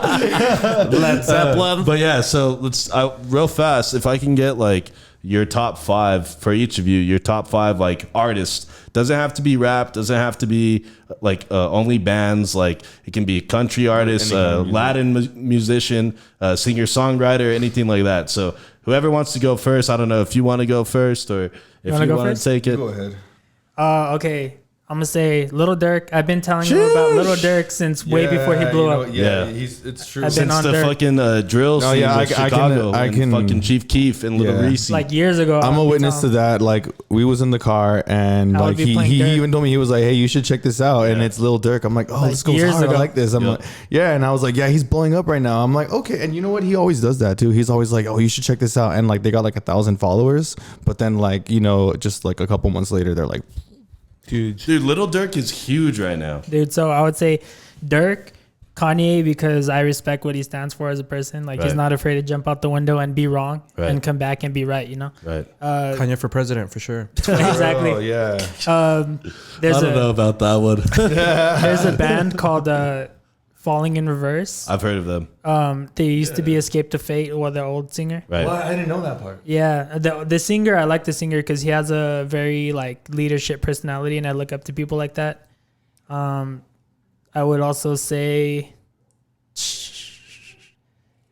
I mean? Led Zeppelin. But yeah, so let's real fast. If I can get like your top 5 for each of you, your top 5 like artists. Doesn't have to be rap. Doesn't have to be like only bands. Like it can be a country artist, Any kind of music. Latin musician, singer songwriter, anything like that. So whoever wants to go first, I don't know if you want to go first or if wanna you go want to first? take it. Go ahead. Okay. I'm gonna say Little Dirk. I've been telling you about Little Dirk since way before he blew up. Yeah. It's true. I've been Since on the Dirk. fucking drill Oh, scene yeah, with I can- Chicago I and can- fucking Chief Keef and Little Yeah. Reese. Like years ago. I'm a I'll be witness to telling- that. Like we was in the car and I would like be he playing Dirk. even told me, he was like, hey, you should check this out. And it's Lil Durk. I'm like, oh, Like this goes years hard. ago. I like this. I'm Yeah. like, yeah. And I was like, yeah, he's blowing up right now. I'm like, okay. And you know what? He always does that too. He's always like, oh, you should check this out. And like they got like 1,000 followers. But then like, just like a couple months later, they're like, Dude, Little Dirk is huge right now. Dude, so I would say Dirk, Kanye, because I respect what he stands for as a person. Like he's Right. not afraid to jump out the window and be wrong Right. and come back and be right. You know. Right. Kanye for president for sure. Exactly. Oh yeah. There's I don't know about that one. there's a band called Falling in Reverse. I've heard of them. They used to be Escape to Fate, or the old singer. Right. I didn't know that part. Yeah, the singer, I like the singer because he has a very like leadership personality, and I look up to people like that. I would also say,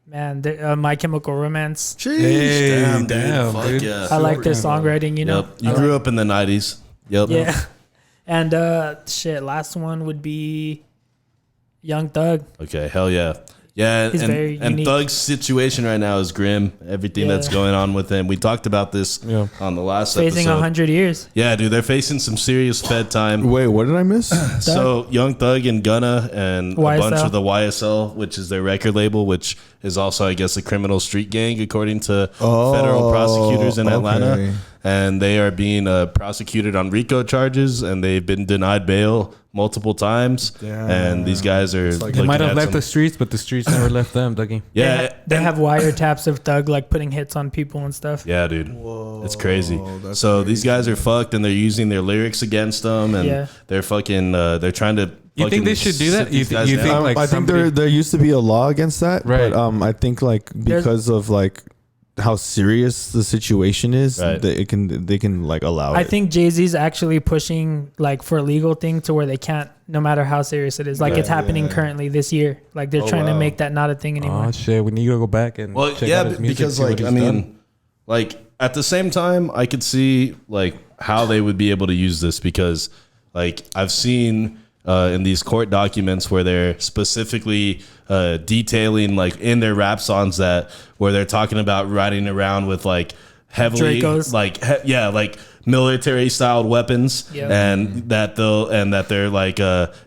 man, My Chemical Romance. Hey, dude. damn, Fuck dude. yeah. I like their songwriting, you know. Yep. You grew up in the 90s. Yep. Yeah, and last one would be Young Thug. Okay. Hell yeah. Yeah. He's very And unique. Thug's situation right now is grim. Everything that's Yeah. going on with him. We talked about this Yeah. on the last Facing episode. 100 years. Yeah, dude. They're facing some serious Fed time. Wait, what did I miss? So Young Thug and Gunna and a YSL. bunch of the YSL, which is their record label, which is also, I guess, a criminal street gang, according to federal prosecutors in Atlanta. okay. And they are being prosecuted on RICO charges, and they've been denied bail multiple times. Damn. And these guys are like- They looking might have at left some- the streets, but the streets never left them, Dougie. Yeah, They have wiretaps of Thug like putting hits on people and stuff. yeah, dude. It's crazy. that's So these guys are fucked, and they're using their lyrics against them, and Yeah. they're fucking. They're trying to. You think fucking they should do that? sit these guys You down. think like I think somebody- there used to be a law against that, Right. but I think like because of like how serious the situation is, Right. that they can like allow it. I think Jay-Z's actually pushing like for a legal thing to where they can't, no matter how serious it is. Like it's happening currently this year. Like they're trying to wow. make that not a thing anymore. Oh shit, we need to go back and Well, check yeah, out his music, because see what like he's I mean, done. like at the same time, I could see like how they would be able to use this because like I've seen in these court documents where they're specifically detailing like in their rap songs that where they're talking about riding around with like heavily Dracos. like like military styled weapons Yep. and that they're like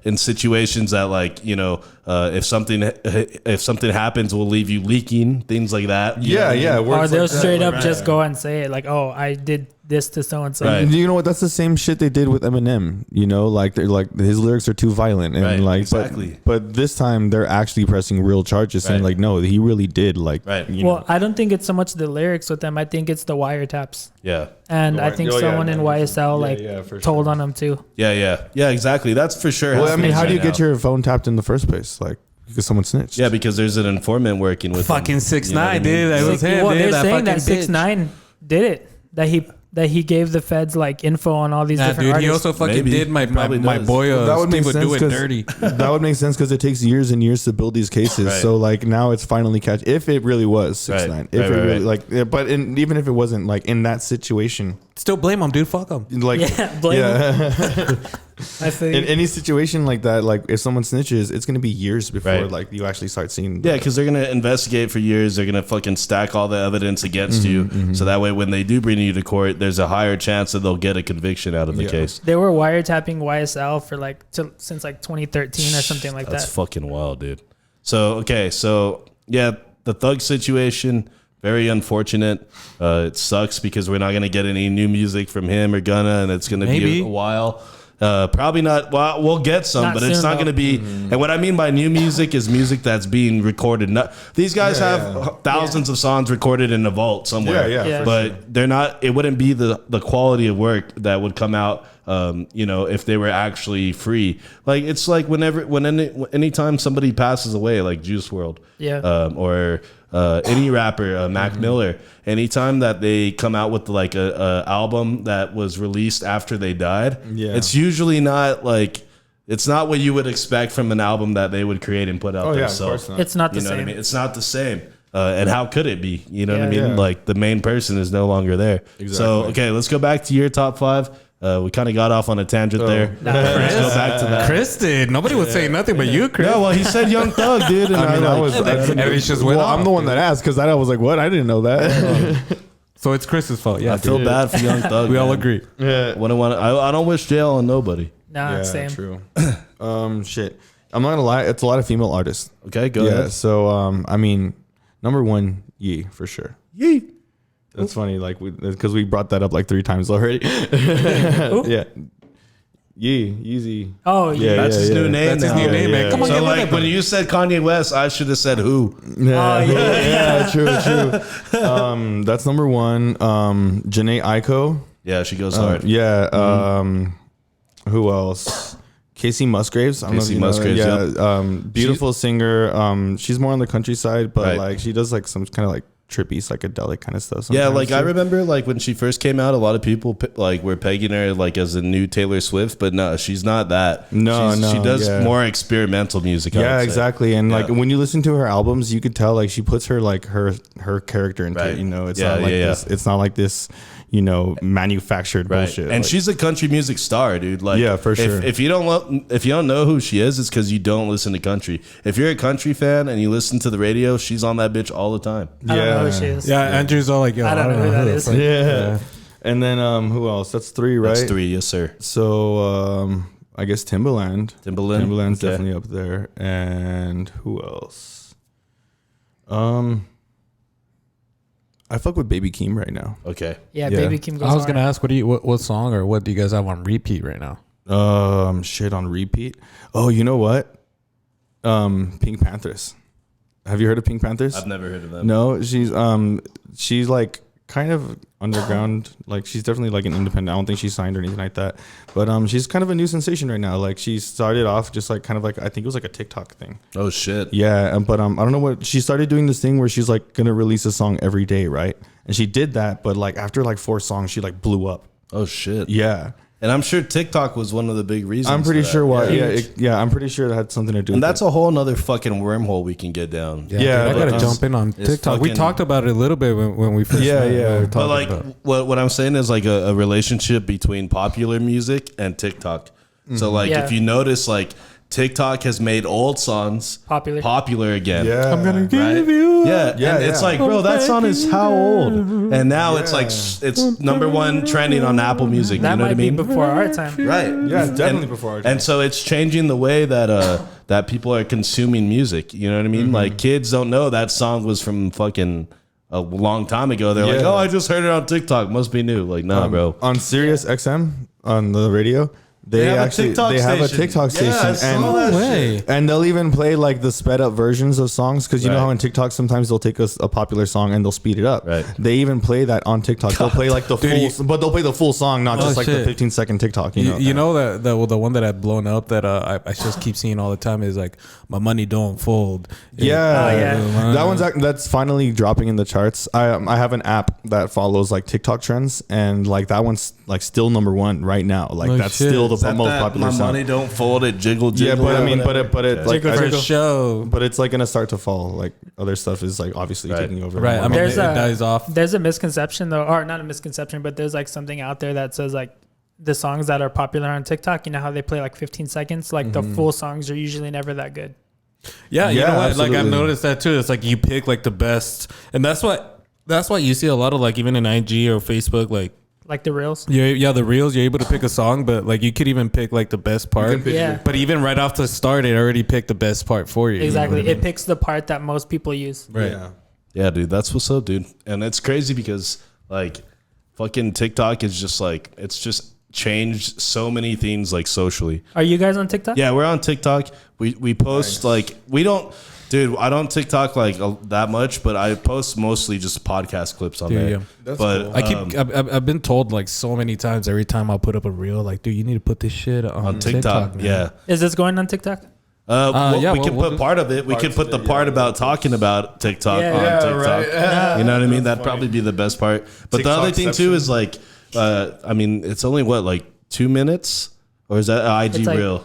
in situations that like if something happens will leave you leaking, things like that. You know what I mean? Or they'll like that. straight up just go and say it like, "Oh, I did this to so and so." Right. You know what? That's the same shit they did with Eminem. You know, like they're like his lyrics are too violent, and Right, like exactly. But this time they're actually pressing real charges, saying Right. like, no, he really did. Like, Right. you Well, know. I don't think it's so much the lyrics with them. I think it's the wiretaps, Yeah. and I think someone in YSL told on them too. Yeah, exactly. That's for sure. Well, I happening mean, how do you right get now. your phone tapped in the first place? Like, because someone snitched. Yeah, because there's an informant working with Fucking him. 6ix9ine, You know what I mean? dude. That was him. Well, dude, they're that saying that fucking bitch. 6ix9ine did it. That he gave the feds like info on all these Nah, different dude, artists. he also fucking Maybe. did my Probably does. boy. That would make Steve would sense do it 'cause- dirty. That would make sense because it takes years and years to build these cases. Right. So like now it's finally catch. If it really was 6ix9ine, if Right, it right, really right. like, yeah, but even if it wasn't like in that situation, Still blame him, dude. Fuck him. like Yeah, blame I think. in any situation like that, like if someone snitches, it's gonna be years before Right. like you actually start seeing. Yeah, because they're gonna investigate for years. They're gonna fucking stack all the evidence against you, so that way when they do bring you to court, there's a higher chance that they'll get a conviction out of the Yeah. case. They were wiretapping YSL for like since like 2013 or something like That's that. fucking wild, dude. So yeah, the Thug situation, very unfortunate. It sucks because we're not gonna get any new music from him or Gunna, and it's gonna be Maybe. a while. Probably not. Well, we'll get some, Not but it's soon, not though. going to be. And what I mean by new music is music that's being recorded. Not, these guys have thousands of songs recorded in a vault somewhere. Yeah. for But they're not. It wouldn't be the quality of work that would come out. If they were actually free. Like it's like anytime somebody passes away, like Juice WRLD, or any rapper, Mac Miller. Anytime that they come out with like a album that was released after they died, it's usually not like it's not what you would expect from an album that they would create and put out themselves. It's not the You know same. what I mean? It's not the same. And how could it be? You know what I Yeah. mean? Yeah. Like the main person is no longer there. So okay, let's go back to your top 5. We kind of got off on a tangent there. Let's go back to that. Chris did. Nobody was saying nothing but you, Chris. No, well, he said Young Thug, dude. And I mean, I was. And he just went Well, off, I'm the one dude. that asked because I was like, "What? I didn't know that." So it's Chris's fault. Yeah, I feel dude. bad for Young Thug. We all man. agree. Yeah. I don't wish jail on nobody. Nah, same. True. Shit. I'm not gonna lie. It's a lot of female artists. Okay, go Yeah. ahead. So, I mean, number one, Yee for sure. Yeet. That's funny, like because we brought that up like 3 times already. Yeah. Yeezy. Oh yeah. That's his new name. That's his now. new name, man. Come on, So get with like it, when bro. you said Kanye West, I should have said who. Yeah, yeah. true. That's number one. Janae Aiko. Yeah, she goes hard. Yeah. Who else? Casey Musgraves. I don't know if Casey you know her. Musgraves, Yeah. Beautiful singer. She's more on the countryside, but Right. like she does like some kind of like trippy psychedelic kind of stuff. Yeah, sometimes, like I too. remember like when she first came out, a lot of people like were pegging her like as a new Taylor Swift, but no, she's not that. No, She does yeah. more experimental music. I Yeah, would say. exactly. And like Yeah. when you listen to her albums, you could tell like she puts her like her character into Right. it. You know, it's Yeah, not like yeah, this. It's not like this. You know, manufactured Right. bullshit. And like, she's a country music star, dude. Like, Yeah, for sure. If you don't know who she is, it's because you don't listen to country. If you're a country fan and you listen to the radio, she's on that bitch all the time. I don't know who she is. Yeah, Andrew's all like, yo, I don't know who that the is. fuck- yeah. And then who else? That's three, right? That's three, yes sir. So I guess Timbaland. Timbaland? Timbaland's Okay. definitely up there. And who else? I fuck with Baby Keem right now. Okay. Yeah, Yeah. Baby Kim goes I was hard. gonna ask, what song or what do you guys have on repeat right now? Shit on repeat. Oh, you know what? Pink Panthers. Have you heard of Pink Panthers? I've never heard of them. No, she's like kind of underground. Like she's definitely like an independent. I don't think she's signed or anything like that. But she's kind of a new sensation right now. Like she started off just like kind of like I think it was like a TikTok thing. Oh shit. Yeah, but I don't know what she started doing this thing where she's like gonna release a song every day, right? And she did that, but like after like 4 songs, she like blew up. Oh shit. Yeah, And I'm sure TikTok was one of the big reasons. I'm pretty for that. sure why. Yeah. Yeah, I'm pretty sure that had something to do. And with that's it. a whole nother fucking wormhole we can get down. Yeah, dude, I but, gotta jump in on it's TikTok. We fucking- talked about it a little bit when we first Yeah, met. yeah. We were But talking like about- what I'm saying is like a relationship between popular music and TikTok. So like Yeah. if you notice like TikTok has made old songs Popular. again. Yeah. I'm gonna give Right? you. Yeah, Yeah, and it's yeah. like, bro, that song is how old? And now it's like it's #1 trending on Apple Music. That you know what I might be mean? before our time. Right. Yeah, definitely And- before our time. And so it's changing the way that that people are consuming music. You know what I mean? Like kids don't know that song was from fucking a long time ago. They're like, Yeah. oh, I just heard it on TikTok. Must be new. Like, nah, bro. On Sirius XM on the radio, they have a actually TikTok they have a station. TikTok Yeah, I station, saw and that way. and they'll even play like the sped up versions of songs because you know Right. how in TikTok sometimes they'll take a popular song and they'll speed it up. Right. They even play that on TikTok. They'll play like the full, but they'll play the full song, not Oh, just like the shit. 15-second TikTok. You know that the one that had blown up that I just keep seeing all the time is like my money don't fold. Yeah, Oh, yeah. that one's that's finally dropping in the charts. I have an app that follows like TikTok trends, and like that one's like still #1 right now. Like No that's shit. still the Is that most that popular my song. money don't fold it, jiggle, Yeah, jiggle. but I or mean, whatever. but it like Jiggle, I jiggle. just- show. but it's like gonna start to fall. Like other stuff is like obviously Right. taking over. Right. I mean, There's it a- dies off. There's a misconception though, or not a misconception, but there's like something out there that says like the songs that are popular on TikTok, you know how they play like 15 seconds? Like the full songs are usually never that good. Yeah, you Yeah, know what? Like I've absolutely. noticed that too. It's like you pick like the best, and that's why you see a lot of like even in IG or Facebook, like Like the reels. the reels. You're able to pick a song, but like you could even pick like the best part. Yeah. But even right off the start, it already picked the best part for you. Exactly. You know what I It picks the part that most people use. mean? Right. Yeah. Yeah, dude, that's what's up, dude. And it's crazy because like fucking TikTok is just like it's just changed so many things like socially. Are you guys on TikTok? Yeah, we're on TikTok. We post like we don't, dude. I don't TikTok like that much, but I post mostly just podcast clips on Yeah, there. yeah. That's But cool. I keep. I've been told like so many times every time I'll put up a reel, like, dude, you need to put this shit on TikTok, man. yeah. Is this going on TikTok? Yeah, we can we'll put do part of it. We could put the part about talking about TikTok Yeah. on Yeah, TikTok. You know what I mean? That'd probably be the best part. But the other thing too is like, I mean, it's only what like 2 minutes, or is that IG It's like- reel?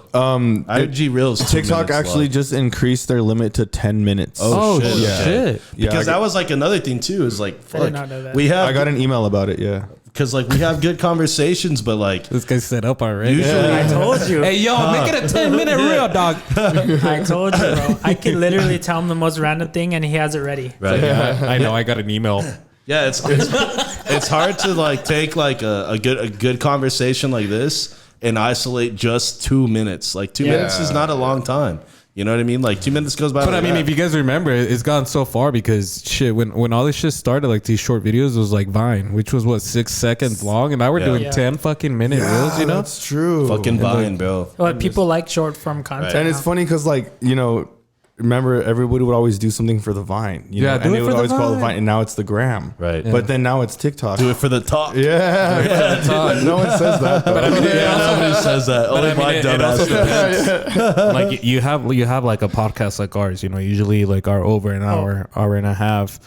IG reels. 2 TikTok minutes actually long. just increased their limit to 10 minutes. Oh, Oh shit. shit! Yeah, because I that was like another thing too. Is like, I did fuck, not know that. we have I got an email about it. Yeah. because like we have good conversations, but like This guy's set up already. usually. I told you. Hey yo, make it a 10-minute reel, dog. I told you, bro. I can literally tell him the most random thing and he has it ready. Right. I know. I got an email. Yeah, it's hard to like take like a good conversation like this and isolate just 2 minutes. Like 2 minutes is not a long time. You know what I mean? Like 2 minutes goes by. But like I mean, that. if you guys remember, it's gone so far because shit, when all this shit started, like these short videos was like Vine, which was what 6 seconds long, and now we're doing 10 fucking minute reels. You know, that's true. fucking Vine, bro. Well, people like short form content. And it's funny because, like, you know, remember everybody would always do something for the Vine. You know? Do And it they would for the always call it Vine. Vine, and now it's the gram. Right. But then now it's TikTok. Do it for the top. Yeah. No one says that. Though. But I mean, Nobody says that. But Only I mean, my it dumb also ass. depends. Like you have like a podcast like ours, you know, usually like are over an hour, hour and a half.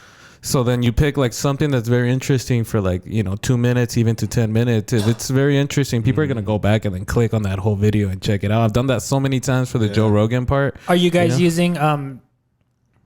So then you pick like something that's very interesting for like, you know, 2 minutes, even to 10 minutes. If it's very interesting, people are going to go back and then click on that whole video and check it out. I've done that so many times for the Joe Rogan part. Are you guys using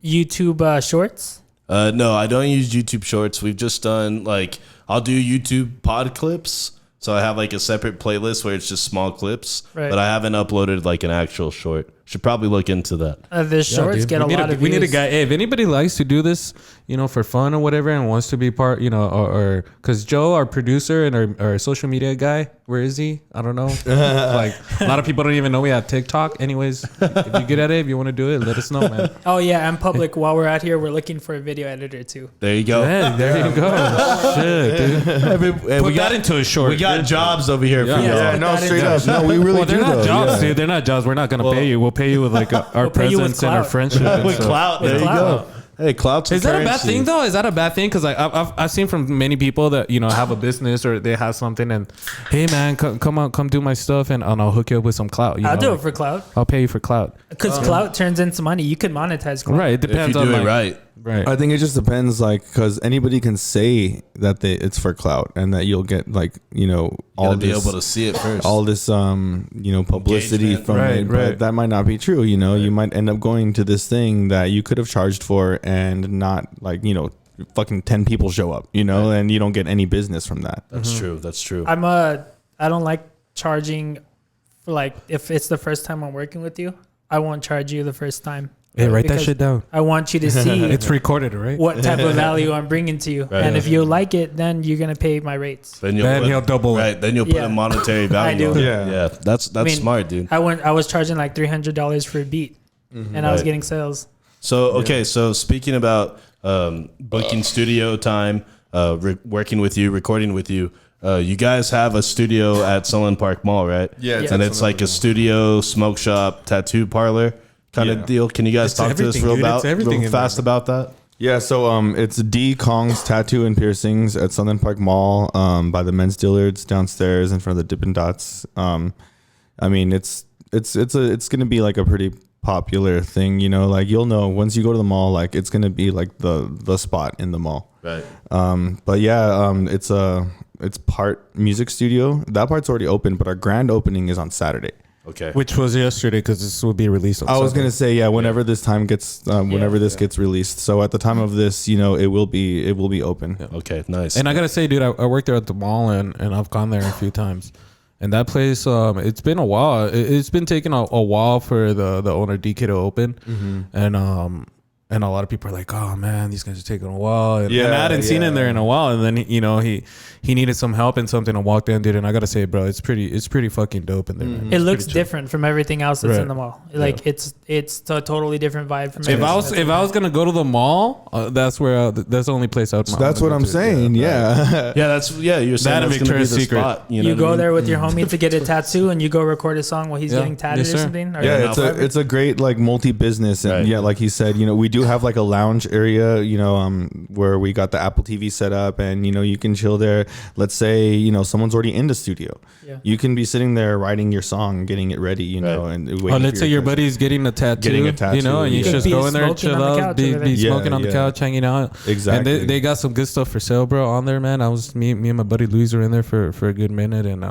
YouTube Shorts? No, I don't use YouTube Shorts. We've just done like I'll do YouTube pod clips. So I have like a separate playlist where it's just small clips, Right. but I haven't uploaded like an actual short. Should probably look into that. The shorts dude. get a lot of views. We need a guy. Hey, if anybody likes to do this, you know, for fun or whatever, and wants to be part, you know, or because Joe, our producer and our social media guy, where is he? I don't know. Like a lot of people don't even know we have TikTok. Anyways, if you're good at it, if you want to do it, let us know, man. Oh yeah, and public. While we're out here, we're looking for a video editor too. There you go. Yeah, there you go. Shit, dude. Hey, Put that into a short. We got jobs over here for Yeah. y'all. Yeah, no, That straight is- up. No, we really Well, they're do not though. jobs, Yeah. dude. They're not jobs. We're not gonna pay you. We'll pay you with like our pay you with presence and our clout. friendship. and With stuff. clout, there you clout. go. Hey, clout's Is that a bad currency. thing though? Is that a bad thing? Because I've seen from many people that, you know, have a business or they have something and, hey man, come out, come do my stuff and I'll hook you up with some clout. You I'll know? do Like, it for clout I'll pay you for clout. because clout turns into money. You can monetize clout. Right. It If you depends do on it like, right. Right. I think it just depends, like, because anybody can say that it's for clout and that you'll get, like, you know, All all be this, able to see it first. all this, you know, publicity Engagement. from Right, it. right. But that might not be true. You know, you might end up going to this thing that you could have charged for and not, like, you know, fucking 10 people show up, you know, and you don't get any business from that. That's true. That's true. I don't like charging for, like, if it's the first time I'm working with you, I won't charge you the first time. Hey, write that Because shit down. I want you to see It's recorded, right? what type of value I'm bringing to you. Right. And if you like it, then you're going to pay my rates. Then Then he'll double it. Right. Then you'll put Yeah. a monetary value. I do. on it. Yeah. Yeah. That's I mean, smart, dude. I was charging like $300 for a beat and I was Right. getting sales. So okay, so speaking about booking studio time, working with you, recording with you, you guys have a studio at Sunland Park Mall, right? Yeah, it's and at it's like a studio, smoke shop, tattoo parlor kind Yeah. of deal. Can you guys It's talk to us everything, real dude. It's everything real in fast there. about that? Yeah, so it's D Kong's Tattoo and Piercings at Sunland Park Mall by the Men's Dillards downstairs in front of the Dippin' Dots. I mean, it's gonna be like a pretty popular thing, you know. Like you'll know once you go to the mall, like it's gonna be like the spot in the mall. Right. But yeah, it's part music studio. That part's already open, but our grand opening is on Saturday. Okay. Which was yesterday because this will be released on I was Sunday. gonna say whenever this time gets whenever this gets released. So at the time of this, you know, it will be open. Okay. Nice. And I gotta say, dude, I worked there at the mall and I've gone there a few times. And that place, it's been a while. It's been taking a while for the owner DK to open, and a lot of people are like, "Oh man, these guys are taking a while." And I hadn't seen him there in a while. And then you know he needed some help and something. I walked in, dude, and I gotta say, bro, it's pretty fucking dope in there. Man. It It's looks pretty chill. different from everything else that's Right. in the mall. Like it's a totally different vibe from If everything I was that's in if the I mall. was gonna go to the mall, that's where that's the only place I would. So that's what I'm saying. Yeah. yeah. You're saying That and that's gonna be Victoria's the Secret. spot. You, know You what I go mean? there with your homie to get a tattoo, and you go record a song while he's Yeah. getting tatted Yes, or sir. something. Or Yeah, it's a great like multi-business, and Right. yeah, like he said, you know, we do have like a lounge area, you know, where we got the Apple TV set up, and you know, you can chill there. Let's say, you know, someone's already in the studio, Yeah. you can be sitting there writing your song, getting it ready, you know, Right. and Oh, waiting let's for say your question. buddy's getting a tattoo, Getting a tattoo, you know, and you yeah. just Be go in there and smoking chill on the out, couch be over there. Yeah, smoking on the yeah. couch, hanging out. Exactly. And they got some good stuff for sale, bro, on there, man. I was me and my buddy Luis were in there for a good minute, and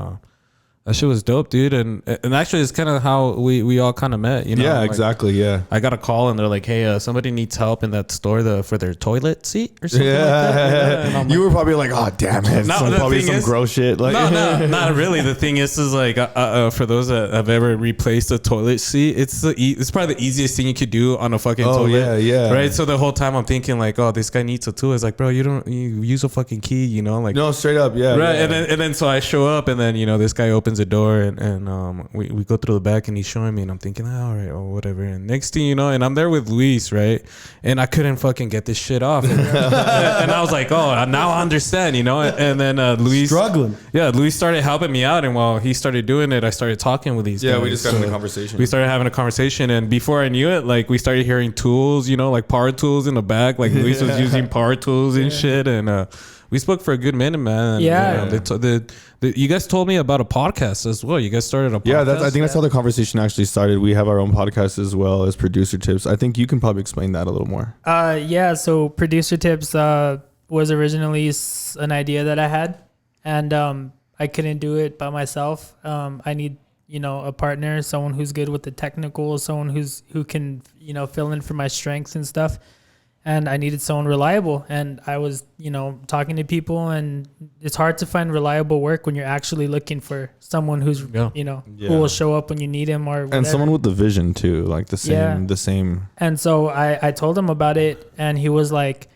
that shit was dope, dude. And actually, it's kind of how we all kind of met, you know. Yeah, Like, exactly. Yeah. I got a call and they're like, "Hey, somebody needs help in that store for their toilet seat or something like that." And I'm You like, were probably like, oh damn it, No, some, the probably thing some is- gross shit. Like, no, not really. The thing is like for those that have ever replaced a toilet seat, it's probably the easiest thing you could do on a fucking Oh, toilet. yeah. Right. So the whole time I'm thinking like, oh, this guy needs a tool. It's like, bro, you use a fucking key, you know, like. no, straight up, yeah. Right, yeah. and then so I show up, and then you know this guy opens opens the door and we go through the back and he's showing me and I'm thinking, all right, or whatever. And next thing you know, and I'm there with Luis, right? And I couldn't fucking get this shit off. And I was like, oh, now I understand, you know? And then Luis Struggling. Yeah, Luis started helping me out, and while he started doing it, I started talking with these guys. Yeah, we just got in a conversation. We started having a conversation, and before I knew it, like we started hearing tools, you know, like power tools in the back. Like Luis was using power tools and shit, and we spoke for a good minute, man. And, you guys told me about a podcast as well. You guys started a podcast. Yeah, I think that's how the conversation actually started. We have our own podcast as well as Producer Tips. I think you can probably explain that a little more. Yeah, so Producer Tips was originally an idea that I had, and I couldn't do it by myself. I need, you know, a partner, someone who's good with the technical, someone who can, you know, fill in for my strengths and stuff. And I needed someone reliable. And I was, you know, talking to people, and it's hard to find reliable work when you're actually looking for someone who's, you know, who will show up when you need him or whatever. And someone with the vision too, like the same. And so I told him about it, and he was like,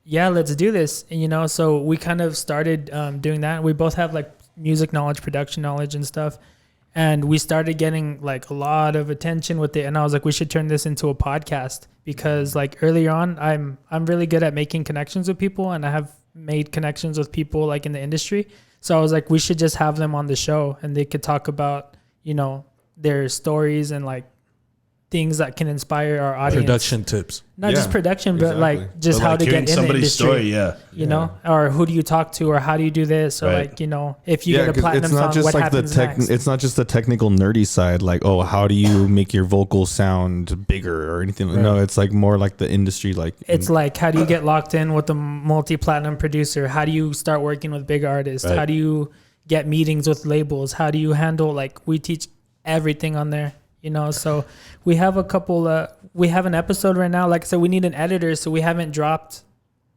yeah, let's do this. And, you know, so we kind of started doing that. We both have like music knowledge, production knowledge and stuff. And we started getting like a lot of attention with it. And I was like, we should turn this into a podcast, because like earlier on, I'm really good at making connections with people, and I have made connections with people like in the industry. So I was like, we should just have them on the show, and they could talk about, you know, their stories and like things that can inspire our audience. Production tips. Not just production, but like just how to get in the industry. Story, you know, or who do you talk to, or how do you do this, or like, you know, if you get a platinum it's not song, just what like happens next? It's not just the technical nerdy side, like, oh, how do you make your vocal sound bigger or anything? Right. No, it's like more like the industry, like it's like, how do you get locked in with a multi-platinum producer? How do you start working with big artists? Right. How do you get meetings with labels? How do you handle, like, we teach everything on there. You know, so we have a couple, we have an episode right now. Like I said, we need an editor, so we haven't dropped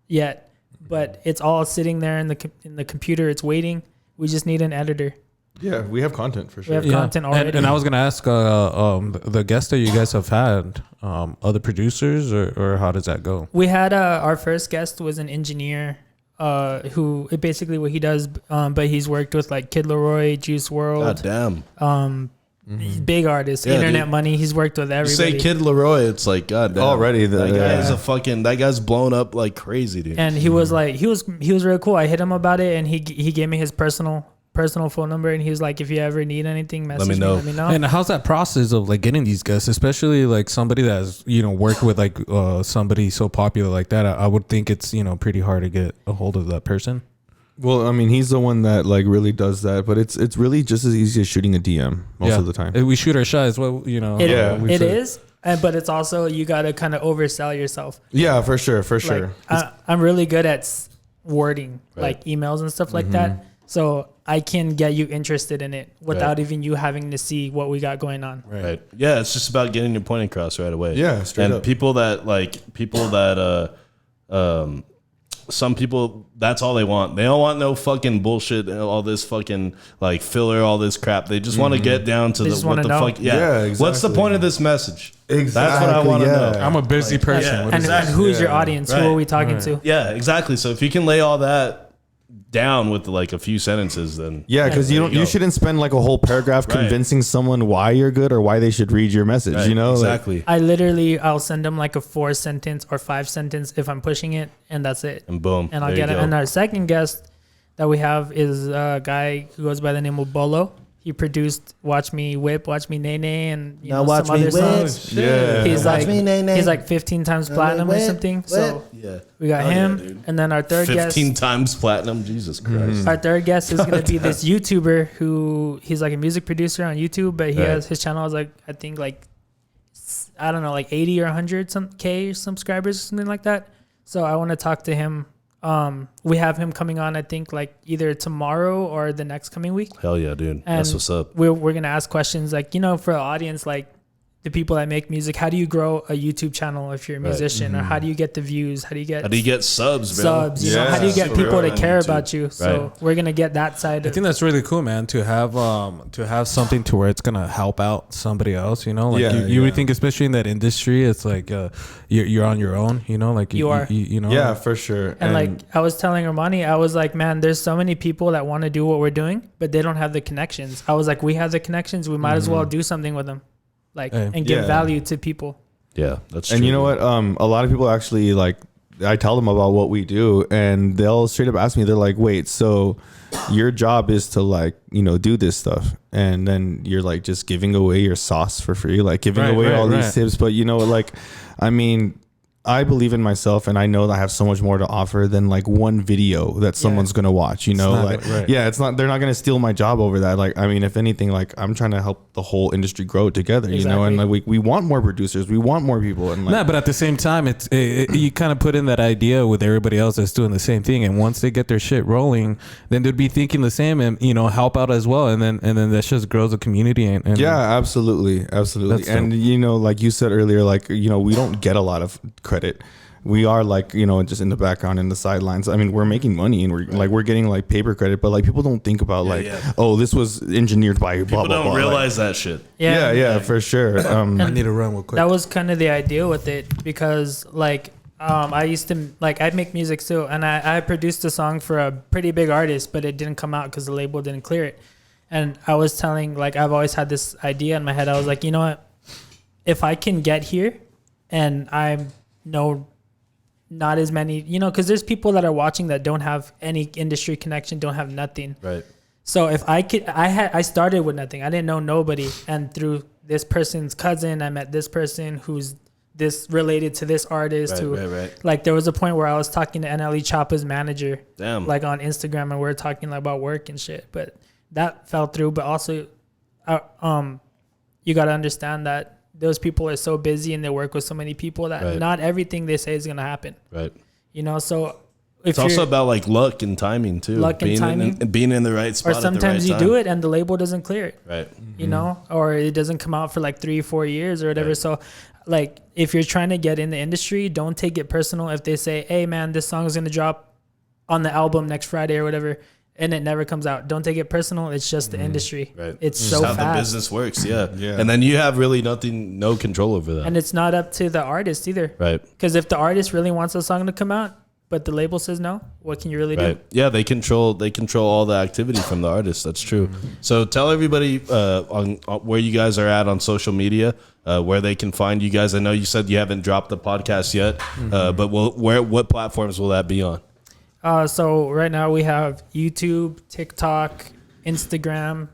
yet, but it's all sitting there in the computer. It's waiting. We just need an editor. Yeah, we have content for sure. We have content already. And I was going to ask the guests that you guys have had, other producers, or how does that go? We had our first guest was an engineer who basically what he does, but he's worked with like Kid Laroi, Juice WRLD. God damn. Big artist, Internet Money. He's worked with everybody. You say Kid Laroi, it's like, god damn. Already that guy's blown up like crazy, dude. And he was like, he was really cool. I hit him about it, and he gave me his personal phone number, and he was like, if you ever need anything, message me, let me know. And how's that process of like getting these guests, especially like somebody that's, you know, worked with like somebody so popular like that? I would think it's, you know, pretty hard to get a hold of that person. Well, I mean, he's the one that like really does that, but it's really just as easy as shooting a DM most of the time. We shoot our shot as well, you know. It is, but it's also, you got to kind of oversell yourself. Yeah, for sure. Like, I'm really good at wording, like emails and stuff like that. So I can get you interested in it without even you having to see what we got going on. Right. Yeah, it's just about getting your point across right away. Yeah, straight up. And people that some people, that's all they want. They don't want no fucking bullshit, all this fucking like filler, all this crap. They just want to get down to what the fuck. Yeah, exactly. What's the point of this message? Exactly. That's what I want to know. I'm a busy person. And who's your audience? Who are we talking to? Yeah, exactly. So if you can lay all that down with like a few sentences, then because you shouldn't spend like a whole paragraph convincing someone why you're good or why they should read your message. You know, exactly. Like, I'll send them like a 4-sentence or 5-sentence if I'm pushing it, and that's it. And boom, and I'll get it. And our second guest that we have is a guy who goes by the name of Bolo. He produced "Watch Me Whip," "Watch Me Nay Nay," and some other songs. Yeah, he's like 15 times platinum or something. So we got him, and then our third 15 guest, times platinum. Jesus Christ! Our third guest is gonna be this YouTuber who he's like a music producer on YouTube, but he has his channel is like, I think like, I don't know, like 80 or 100 some K subscribers or something like that. So I want to talk to him. We have him coming on, I think, like either tomorrow or the next coming week. Hell yeah, dude. And that's what's up. We're gonna ask questions like, you know, for the audience, like the people that make music, how do you grow a YouTube channel if you're a musician, or how do you get the views? How do you get subs, bro? Subs, you know, how do you get people to care about you? So we're gonna get that side. I think that's really cool, man, to have something to where it's gonna help out somebody else. You know, like you would think, especially in that industry, it's like you're on your own. You know, like you are. You know, yeah, for sure. And like I was telling Armani, I was like, man, there's so many people that want to do what we're doing, but they don't have the connections. I was like, we have the connections. We might as well do something with them. Like, and give value to people. Yeah, that's true. And you know what? A lot of people actually, like, I tell them about what we do, and they'll straight up ask me, they're like, wait, so your job is to, like, you know, do this stuff, and then you're like just giving away your sauce for free, like giving away all these tips. But you know, like, I mean, I believe in myself, and I know that I have so much more to offer than like one video that someone's gonna watch. You know, like it's not. They're not gonna steal my job over that. Like, I mean, if anything, like I'm trying to help the whole industry grow together. You know, and like we want more producers, we want more people. And like, but at the same time, you kind of put in that idea with everybody else that's doing the same thing, and once they get their shit rolling, then they'd be thinking the same, and you know, help out as well, and then that just grows a community. And yeah, absolutely. And you know, like you said earlier, like, you know, we don't get a lot of credit. We are, like, you know, just in the background, in the sidelines. I mean, we're making money, and we're getting like paper credit, but like people don't think about oh, this was engineered by blah, people blah, don't blah. realize that shit. Yeah, for sure. I need to run real quick. That was kind of the idea with it, because like I used to, like, I'd make music too, and I produced a song for a pretty big artist, but it didn't come out because the label didn't clear it. And I was telling, like, I've always had this idea in my head. I was like, you know what, if I can get here and I'm not as many, you know, because there's people that are watching that don't have any industry connection, don't have nothing. Right. So if I could, I started with nothing. I didn't know nobody, and through this person's cousin, I met this person who's this related to this artist. Like, there was a point where I was talking to NLE Choppa's manager, like on Instagram, and we were talking like about work and shit. But that fell through. But also, you got to understand that those people are so busy and they work with so many people that not everything they say is going to happen. Right. You know, so it's also about like luck and timing too. Being in the right spot. Or sometimes you do it and the label doesn't clear it. Right. You know, or it doesn't come out for like 3-4 years or whatever. Right. So like, if you're trying to get in the industry, don't take it personal if they say, hey man, this song is going to drop on the album next Friday or whatever, and it never comes out. Don't take it personal. It's just the industry. Right. It's so fast. How the business works. Yeah. And then you have really no control over that. And it's not up to the artist either. Right. Because if the artist really wants a song to come out, but the label says no, what can you really do? Yeah, they control all the activity from the artist. That's true. So tell everybody on where you guys are at on social media, where they can find you guys. I know you said you haven't dropped the podcast yet, but what platforms will that be on? So right now we have YouTube, TikTok, Instagram.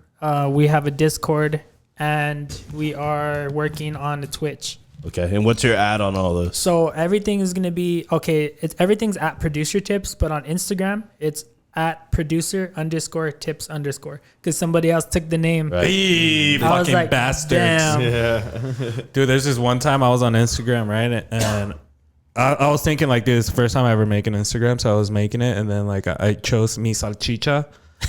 We have a Discord, and we are working on a Twitch. Okay, and what's your ad on all those? So everything is going to be, everything's at producertips, but on Instagram, it's at producer_tips_, because somebody else took the name. Right. Hey, fucking like, bastards. Damn. Yeah. Dude, there's this one time I was on Instagram, right? And I was thinking like, this is the first time I ever make an Instagram, so I was making it, and then like I chose mi salchicha,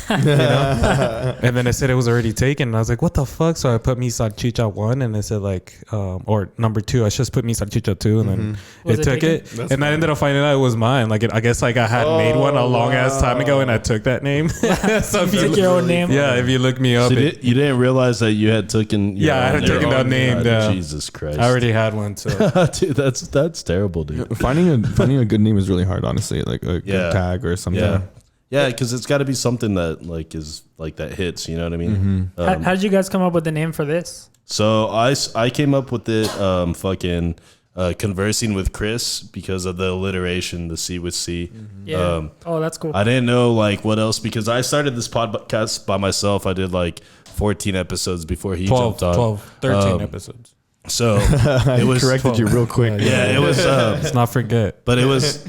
you know, and then it said it was already taken, and I was like, what the fuck? So I put mi salchicha 1, and it said like, or number 2. I just put mi salchicha 2, and then it took it, and funny. I ended up finding out it was mine. Like, I guess like I had made one a long ass time ago, and I took that name. So you took your own name. Yeah, if you look me up, so you didn't realize that you had taken. I had taken that name. Jesus Christ, I already had one. So dude, that's terrible, dude. Finding a good name is really hard, honestly. Like a good tag or something. Yeah, because it's got to be something that like is like that hits. You know what I mean? How did you guys come up with the name for this? So I came up with it conversing with Chris, because of the alliteration, the C with C. Yeah. That's cool. I didn't know like what else, because I started this podcast by myself. I did like 14 episodes before he jumped on. 13 episodes. So it was corrected 12. You real quick. Yeah, it was. Let's not forget. But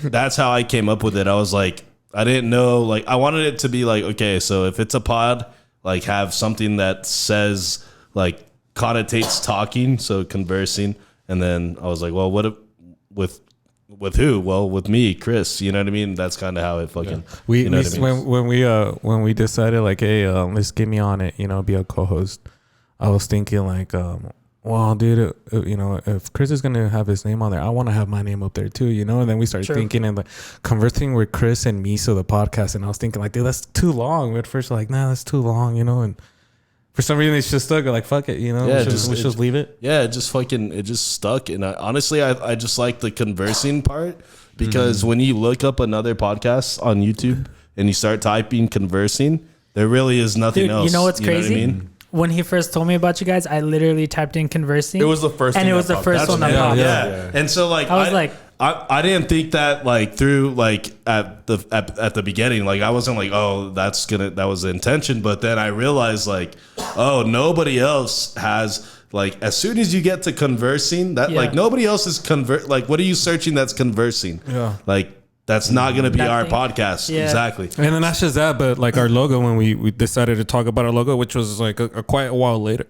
that's how I came up with it. I was like, I didn't know, like, I wanted it to be like, okay, so if it's a pod, like, have something that says, like, connotates talking, so conversing. And then I was like, well, what if, with who? Well, with me, Chris. You know what I mean? That's kind of how it fucking. Yeah. When we decided like, hey, let's get me on it, you know, be a co-host. I was thinking like, well, dude, you know, if Chris is gonna have his name on there, I want to have my name up there too, you know. And then we started thinking and like conversing with Chris and Misa, the podcast, and I was thinking like, dude, that's too long. We at first were like, nah, that's too long, you know. And for some reason, it's just stuck. Like, fuck it, you know. Yeah, we just leave it. Yeah, it just stuck. And honestly, I just like the conversing part because when you look up another podcast on YouTube and you start typing conversing, there really is nothing else. You know what's crazy? What I mean? When he first told me about you guys, I literally typed in conversing. It was the first, and it was the first one that popped. Yeah. And so like I was like, I didn't think that like through like at the beginning, like I wasn't like, oh, that was the intention. But then I realized like, oh, nobody else has like, as soon as you get to conversing, that like nobody else is like, what are you searching that's conversing? Yeah. Like that's not going to be our podcast. Yeah. Exactly. And then not just that, but like our logo, when we decided to talk about our logo, which was like a quite a while later,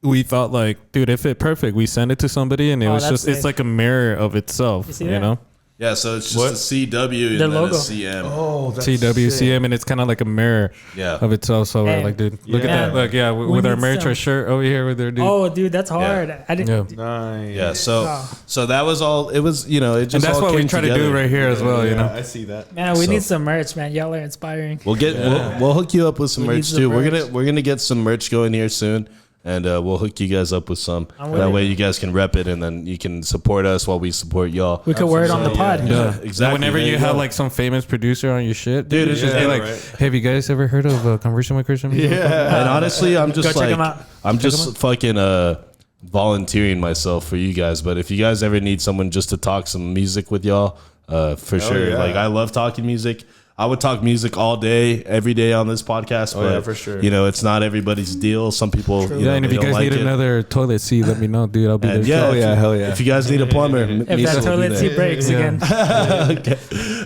we thought like, dude, it fit perfect. We sent it to somebody and it was just, it's like a mirror of itself, you know? Yeah, so it's just a CW and then logo. a CM. Oh, that's CW, CM, and it's kind of like a mirror of itself. So we're like, dude, look at that. Look, with our merch, our shirt over here with their dude. Oh, dude, that's hard. I didn't. nice. Yeah, so that was all. It was, you know, it just. And that's all what we came try together. to do right here as well. You know, I see that. Man, we need some merch, man. Y'all are inspiring. We'll we'll hook you up with some merch some too. merch. We're gonna get some merch going here soon. And we'll hook you guys up with some. That way you guys can rep it, and then you can support us while we support y'all. We could wear it on the pod. yeah, exactly. Whenever you have like some famous producer on your shit, Dude, it's just be like, have you guys ever heard of Conversation with Christian? Yeah. And honestly, I'm just Go check like, 'em out. I'm just fucking volunteering myself for you guys. But if you guys ever need someone just to talk some music with y'all, for sure. yeah. Like I love talking music. I would talk music all day, every day on this podcast. But, yeah, for sure. You know, it's not everybody's deal. Some people, you know, And if they you don't guys like need it. another toilet seat, let me know, dude. I'll be there. And yeah, hell yeah. If you guys need a plumber, If that toilet seat breaks again. Okay.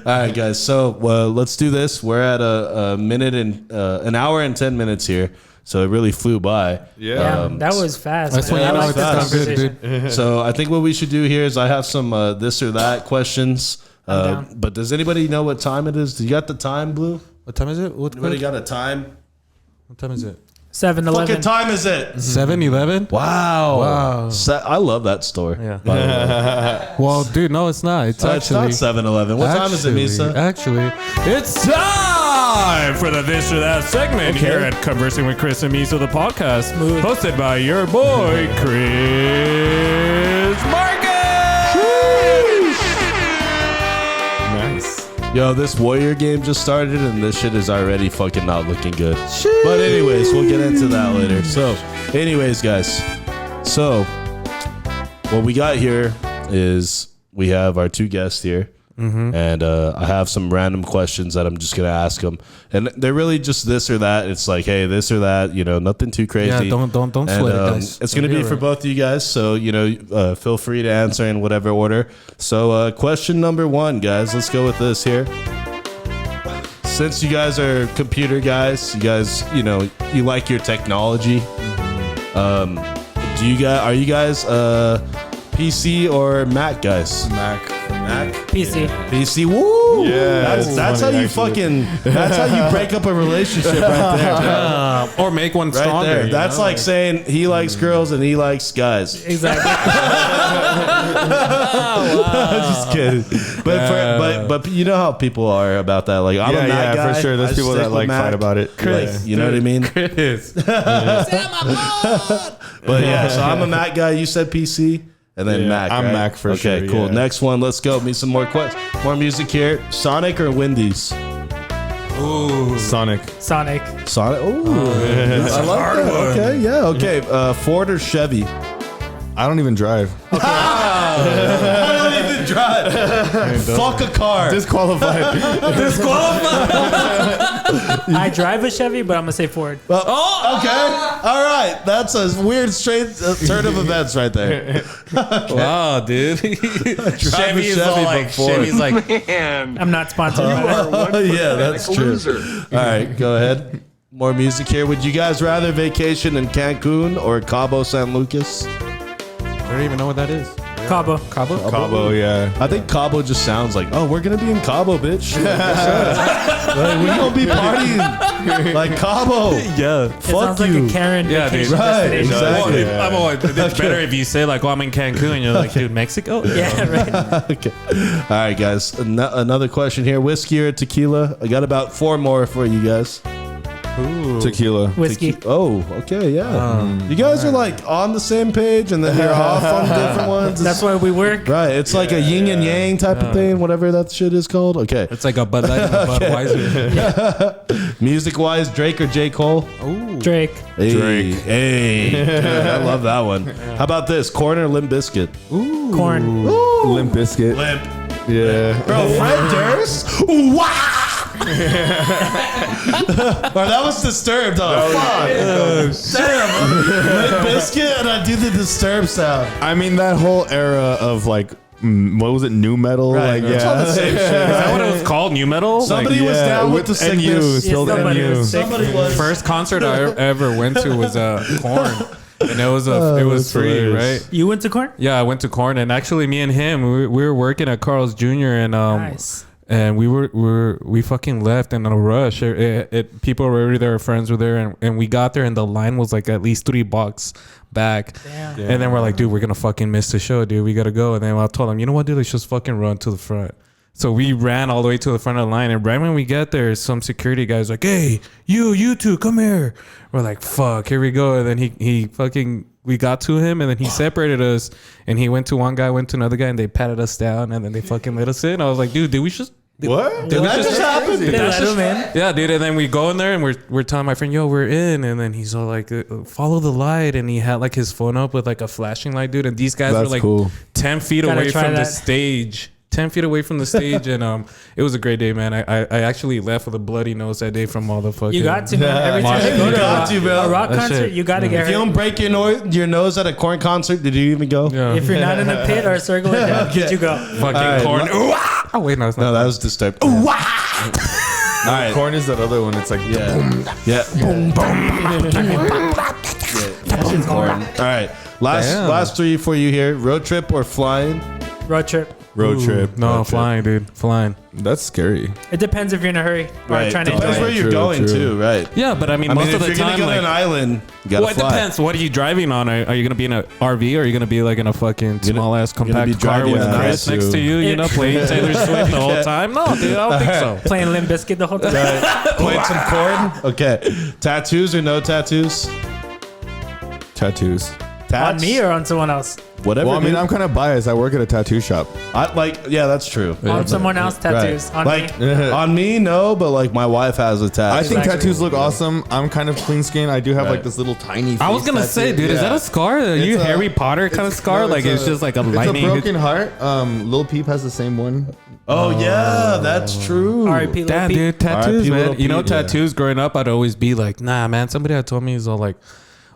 All right, guys. So let's do this. We're at a minute and an hour and 10 minutes here. So it really flew by. Yeah, that was fast. That's man. when you I know like it's this done good, conversation. dude. So I think what we should do here is I have some this or that questions. But does anybody know what time it is? Do you got the time, Blue? What time is it? What Anybody got a time? time is it? 7-Eleven. What time is it? 7-11? Wow. I love that store. Yeah. Well, dude, no, it's not. It's It's actually not 7-Eleven. What time is it, Misa? Actually, it's time for the This or That segment here at Conversing with Chris and Misa, the podcast, hosted by your boy, Chris Marcus. Nice. Yo, this Warrior game just started and this shit is already fucking not looking good. But anyways, we'll get into that later. So, anyways, guys. So, what we got here is we have our two guests here. And I have some random questions that I'm just going to ask them. And they're really just this or that. It's like, hey, this or that, you know, nothing too crazy. Yeah, don't And, sweat it, guys. It's going to be for both of you guys. So, you know, feel free to answer in whatever order. So, question number 1, guys. Let's go with this here. Since you guys are computer guys, you know, you like your technology. Are you guys PC or Mac guys? Mac. PC. PC, woo! Yeah, that's how you fucking. That's how you break up a relationship right there. Or make one Right stronger. there. you That's know? like saying he likes girls and he likes guys. Exactly. Just kidding. But you know how people are about that. Like I'm a Mac guy. for sure. There's I people stick that with like Mac. fight about it. Like, you know what I mean? Chris. But yeah, so I'm a Mac guy. You said PC. And then Yeah, Mac. I'm right? Mac for sure, Okay, cool. yeah. Next one. Let's go. Me some more questions. More music here. Sonic or Wendy's? Sonic. Sonic. Sonic. Ooh, I like that. Okay, yeah. Okay, Ford or Chevy? I don't even drive. I don't even drive. Fuck a car. Disqualified. I drive a Chevy, but I'm gonna say Ford. Okay. All right. That's a weird straight turn of events right there. Wow, dude. Chevy is all like Chevy's like, I'm not sponsored by that. Yeah, that's true. All right, go ahead. More music here. Would you guys rather vacation in Cancun or Cabo San Lucas? I don't even know what that is. Cabo. Cabo, yeah. I think Cabo just sounds like, oh, we're gonna be in Cabo, bitch. Like, we gonna be partying like Cabo. Yeah. It Fuck sounds you. like a Karen Yeah, vacation dude. Right, destination. exactly. It's better if you say like, "Oh, I'm in Cancun," and you're like, "Dude, Mexico." Yeah, right. Okay. All right, guys. Another question here: whiskey or tequila? I got about 4 more for you guys. Tequila. Whiskey. Oh, okay, yeah. You guys are like on the same page, and then you're off on different ones. That's why we work. Right. It's like a yin and yang type of thing, whatever that shit is called. Okay. It's like a Bud Light and a Budweiser. Music-wise, Drake or J. Cole? Drake. Hey, Drake. Hey, I love that one. How about this? Corn or Limp Bizkit? Corn. Limp Bizkit. Limp. Yeah. Bro, Fred Durst? Wow! Or that was Disturbed, huh? Damn. Limp Bizkit, and I do the Disturbed sound. I mean, that whole era of like, what was it? New metal? Right. Like, It's all the yeah. same shit. Is that what it was called? New metal? Somebody Like, was down with the sickness. NU, still the somebody NU. was sick. Somebody was. first concert I ever went to was Korn, and it was that's free, hilarious. right? You went to Corn? Yeah, I went to Korn, and actually, me and him, we were working at Carl's Jr. and Nice. and we fucking left in a rush. People were already there, friends were there, and we got there, and the line was like at least $3 back. Damn. And then we're like, dude, we're gonna fucking miss the show, dude. We gotta go. And then I told him, you know what, dude, let's just fucking run to the front. So we ran all the way to the front of the line, and right when we get there, some security guy's like, hey, you two, come here. We're like, fuck, here we go. And then he fucking, we got to him, and then he separated us, and he went to one guy, went to another guy, and they patted us down, and then they fucking let us in. I was like, dude, we just... What? Did that just happen? They let him in. Yeah, dude. And then we go in there, and we're telling my friend, yo, we're in. And then he's all like, follow the light. And he had like his phone up with like a flashing light, dude. And these guys That's were like cool. 10 feet Gotta away try from the that. stage. 10 feet away from the stage. And it was a great day, man. I actually left with a bloody nose that day from all the fucking... You got to, man. Every time Yeah. you go You to got to, bro. a rock That concert, shit. you got to get If you hurt. don't break your nose at a Corn concert, did you even go? Yeah. If you're not in a pit or a circle, yeah, Okay. did you go? fucking right, Korn. Oh, wait, no, it's not. No, that was Disturbed. All right. Corn is that other one. It's like, Yeah. Boom, boom. Corn. All right. Damn. Last 3 for you here. Road trip or flying? Road trip. road trip. No, Road trip. flying, dude. Flying. That's scary. It depends if you're in a hurry or Right. trying to Depends enjoy where it. you're True, going true. to, right? Yeah, but I mean, I mean, most if of you're the gonna time, go to like, an island, you gotta well, it fly. depends. What are you driving on? Are you gonna be in an RV or are you gonna be like in a fucking small ass gonna be compact car driving with on Chris that next too. to you? You know, playing Taylor Swift the whole time? No, dude, I don't think so. Playing Limp Bizkit the whole time. Playing some corn. Okay. Tattoos or no tattoos? Tattoos. On me or on someone else? Whatever. Well, I mean, dude. I'm kind of biased. I work at a tattoo shop. I like. Yeah, that's true. On someone else tattoos. Right. On Like me. on me, no, but like my wife has a tattoo. I think Exactly. tattoos look awesome. I'm kind of clean skinned. I do have Right. like this little tiny. I was face gonna say, tattoo. dude, is that Yeah. a scar? Are you It's a- Harry Potter kind of scar? No, Like it's just like a lightning. It's a broken heart. Lil Peep has the same one. Oh yeah, that's true. R.I.P. Lil Damn, Peep. dude, tattoos, R.I.P. man. Little You know, Pete, yeah. tattoos. Growing up, I'd always be like, nah, man. Somebody had told me, he's all like,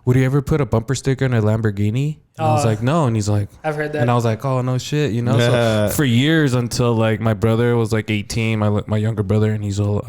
would you ever put a bumper sticker in a Lamborghini? And I was Oh. like, no. And he's like, I've heard that. and I was like, oh no shit, you know. Yeah. So for years until like my brother was like 18, my younger brother, and he's all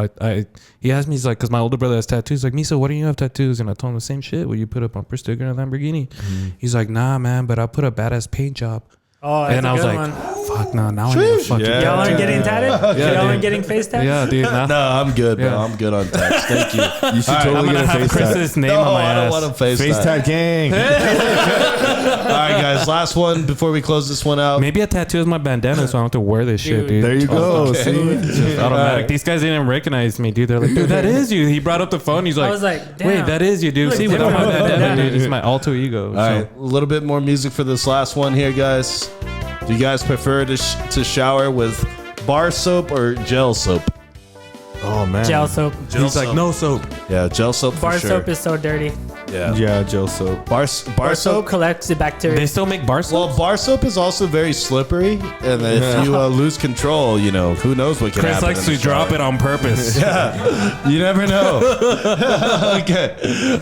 he asked me, he's like, because my older brother has tattoos. Like, Misa, why do you have tattoos? And I told him the same shit. Will you put a bumper sticker in a Lamborghini? He's like, nah, man, but I put a badass paint job. Oh, that's And a I was good like, one. fuck no, now I need to fucking Yeah. Y'all aren't getting tatted? Yeah, Y'all aren't dude. getting face tatted? yeah, dude. Nah. No, I'm good, bro. Yeah. I'm good on tats. Thank you. You should All right, I'm totally gonna get a have face tat. Chris's name No, on my I don't ass. want to face Face that. tat gang. All right, guys. Last one before we close this one out. Maybe a tattoo is my bandana, so I don't have to wear this shit, dude. There you go. Okay. See? Automatic. Alright. These guys didn't recognize me, dude. They're like, dude, that is you. He brought up the phone. He's like, I was like, damn. wait, that is you, dude. Look See, without my different. bandana, Yeah. dude, it's my alter ego. All right, a little bit more music for this last one here, guys. Do you guys prefer to shower with bar soap or gel soap? Oh man. Gel soap. He's like, no soap. Yeah, gel soap for Bar sure. soap is so dirty. yeah. Yeah, gel soap. Bar Soap soap. collects the bacteria. They still make bar soap. Well, bar soap is also very slippery, and if you lose control, you know who knows what can Chris happen. likes to drop it on purpose. You never know. Okay.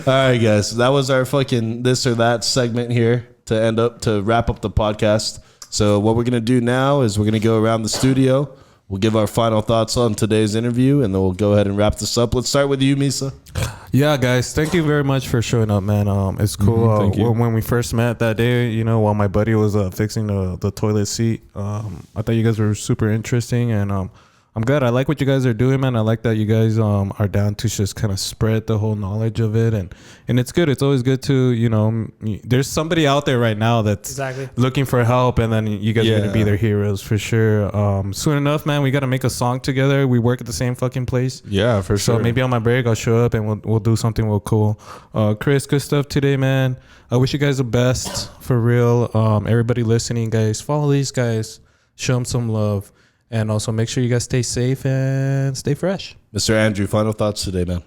All right, guys. That was our fucking this or that segment here to wrap up the podcast. So what we're gonna do now is we're gonna go around the studio. we'll give our final thoughts on today's interview, and then we'll go ahead and wrap this up. Let's start with you, Misa. Yeah, guys, thank you very much for showing up, man. It's cool. Thank you. When we first met that day, you know, while my buddy was fixing the toilet seat, I thought you guys were super interesting, and I'm glad. I like what you guys are doing, man. I like that you guys are down to just kind of spread the whole knowledge of it, and it's good. It's always good to, you know, there's somebody out there right now that's looking for help, and then you guys are gonna be their heroes for sure. Soon enough, man, we gotta make a song together. We work at the same fucking place. Yeah, for sure. So maybe on my break I'll show up and we'll do something real cool. Chris, good stuff today, man. I wish you guys the best for real. Everybody listening, guys, follow these guys, show them some love. And also make sure you guys stay safe and stay fresh. Mr. Andrew, final thoughts today, man.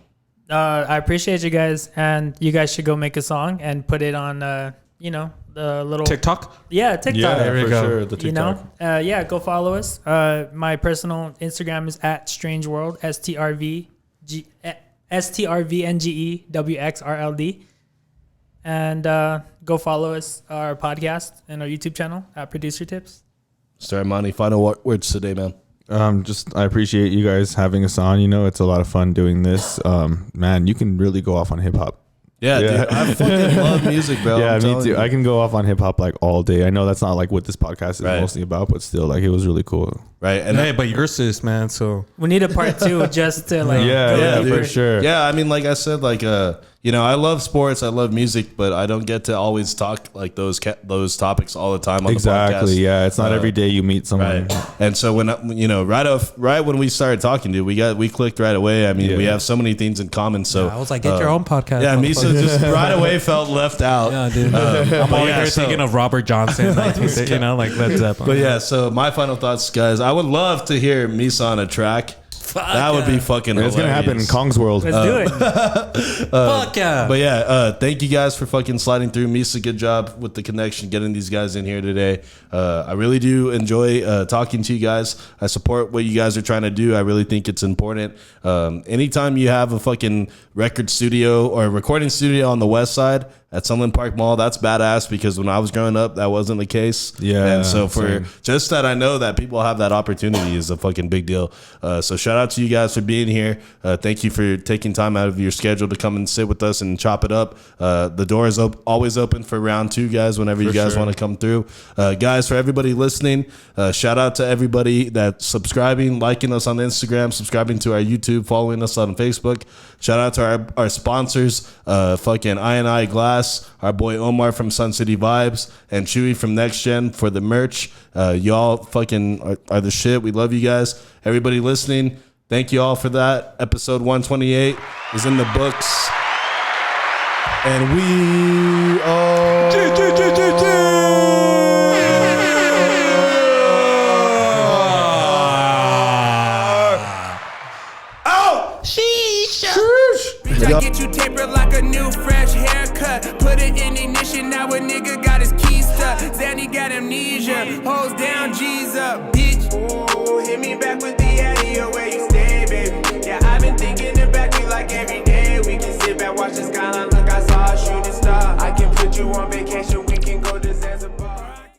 I appreciate you guys, and you guys should go make a song and put it on, you know, the little TikTok. Yeah, TikTok. Yeah, There we for go. sure. The TikTok. You know, yeah, go follow us. My personal Instagram is @strangeworld, STRVNGEWXRLD, and go follow us, our podcast and our YouTube channel at Producertips. Mr. Armani, final words today, man. I appreciate you guys having us on. You know, it's a lot of fun doing this. Man, you can really go off on hip hop. Yeah, dude, I fucking love music, bro. Yeah, I'm me telling too. you. I can go off on hip hop like all day. I know that's not like what this podcast is Right. mostly about, but still, like, it was really cool. Right. And Hey, but you're sis, man. So We need a part 2 just to like. Yeah, go yeah, deeper. for sure. yeah, I mean, like I said, like, you know, I love sports, I love music, but I don't get to always talk like those topics all the time on Exactly. the podcast. Yeah, it's not every day you meet someone. Right. And so when you know, right when we started talking, dude, we clicked right away. I mean, we have so many things in common. So I was like, get your own podcast. yeah, Misa just right away felt left out. Yeah, dude. I'm all yeah, here so- thinking of Robert Johnson, like, you know, like Led Zeppelin. But yeah, so my final thoughts, guys. I would love to hear Misa on a track. That would be fucking It's going to happen in hilarious. Kong's world. Let's do it. Fuck yeah. But yeah, thank you guys for fucking sliding through. Misa, good job with the connection, getting these guys in here today. I really do enjoy talking to you guys. I support what you guys are trying to do. I really think it's important. Anytime you have a fucking record studio or a recording studio on the west side at Sunland Park Mall, that's badass, because when I was growing up, that wasn't the case. Yeah, And so for same. just that I know that people have that opportunity is a fucking big deal. So shout out to you guys for being here. Thank you for taking time out of your schedule to come and sit with us and chop it up. The door is always open for round 2, guys, whenever you guys want to come through. Guys, for everybody listening, shout out to everybody that's subscribing, liking us on Instagram, subscribing to our YouTube, following us on Facebook. Shout out to our sponsors, fucking I Glass, our boy Omar from Sun City Vibes, and Chewy from Next Gen for the merch. Y'all fucking are the shit. We love you guys. Everybody listening, thank you all for that. Episode 128 is in the books. And we I get you tapered like a new fresh haircut. Put it in ignition, now a nigga got his keys stuck. Zanny got amnesia, hoes down, G's up. Bitch,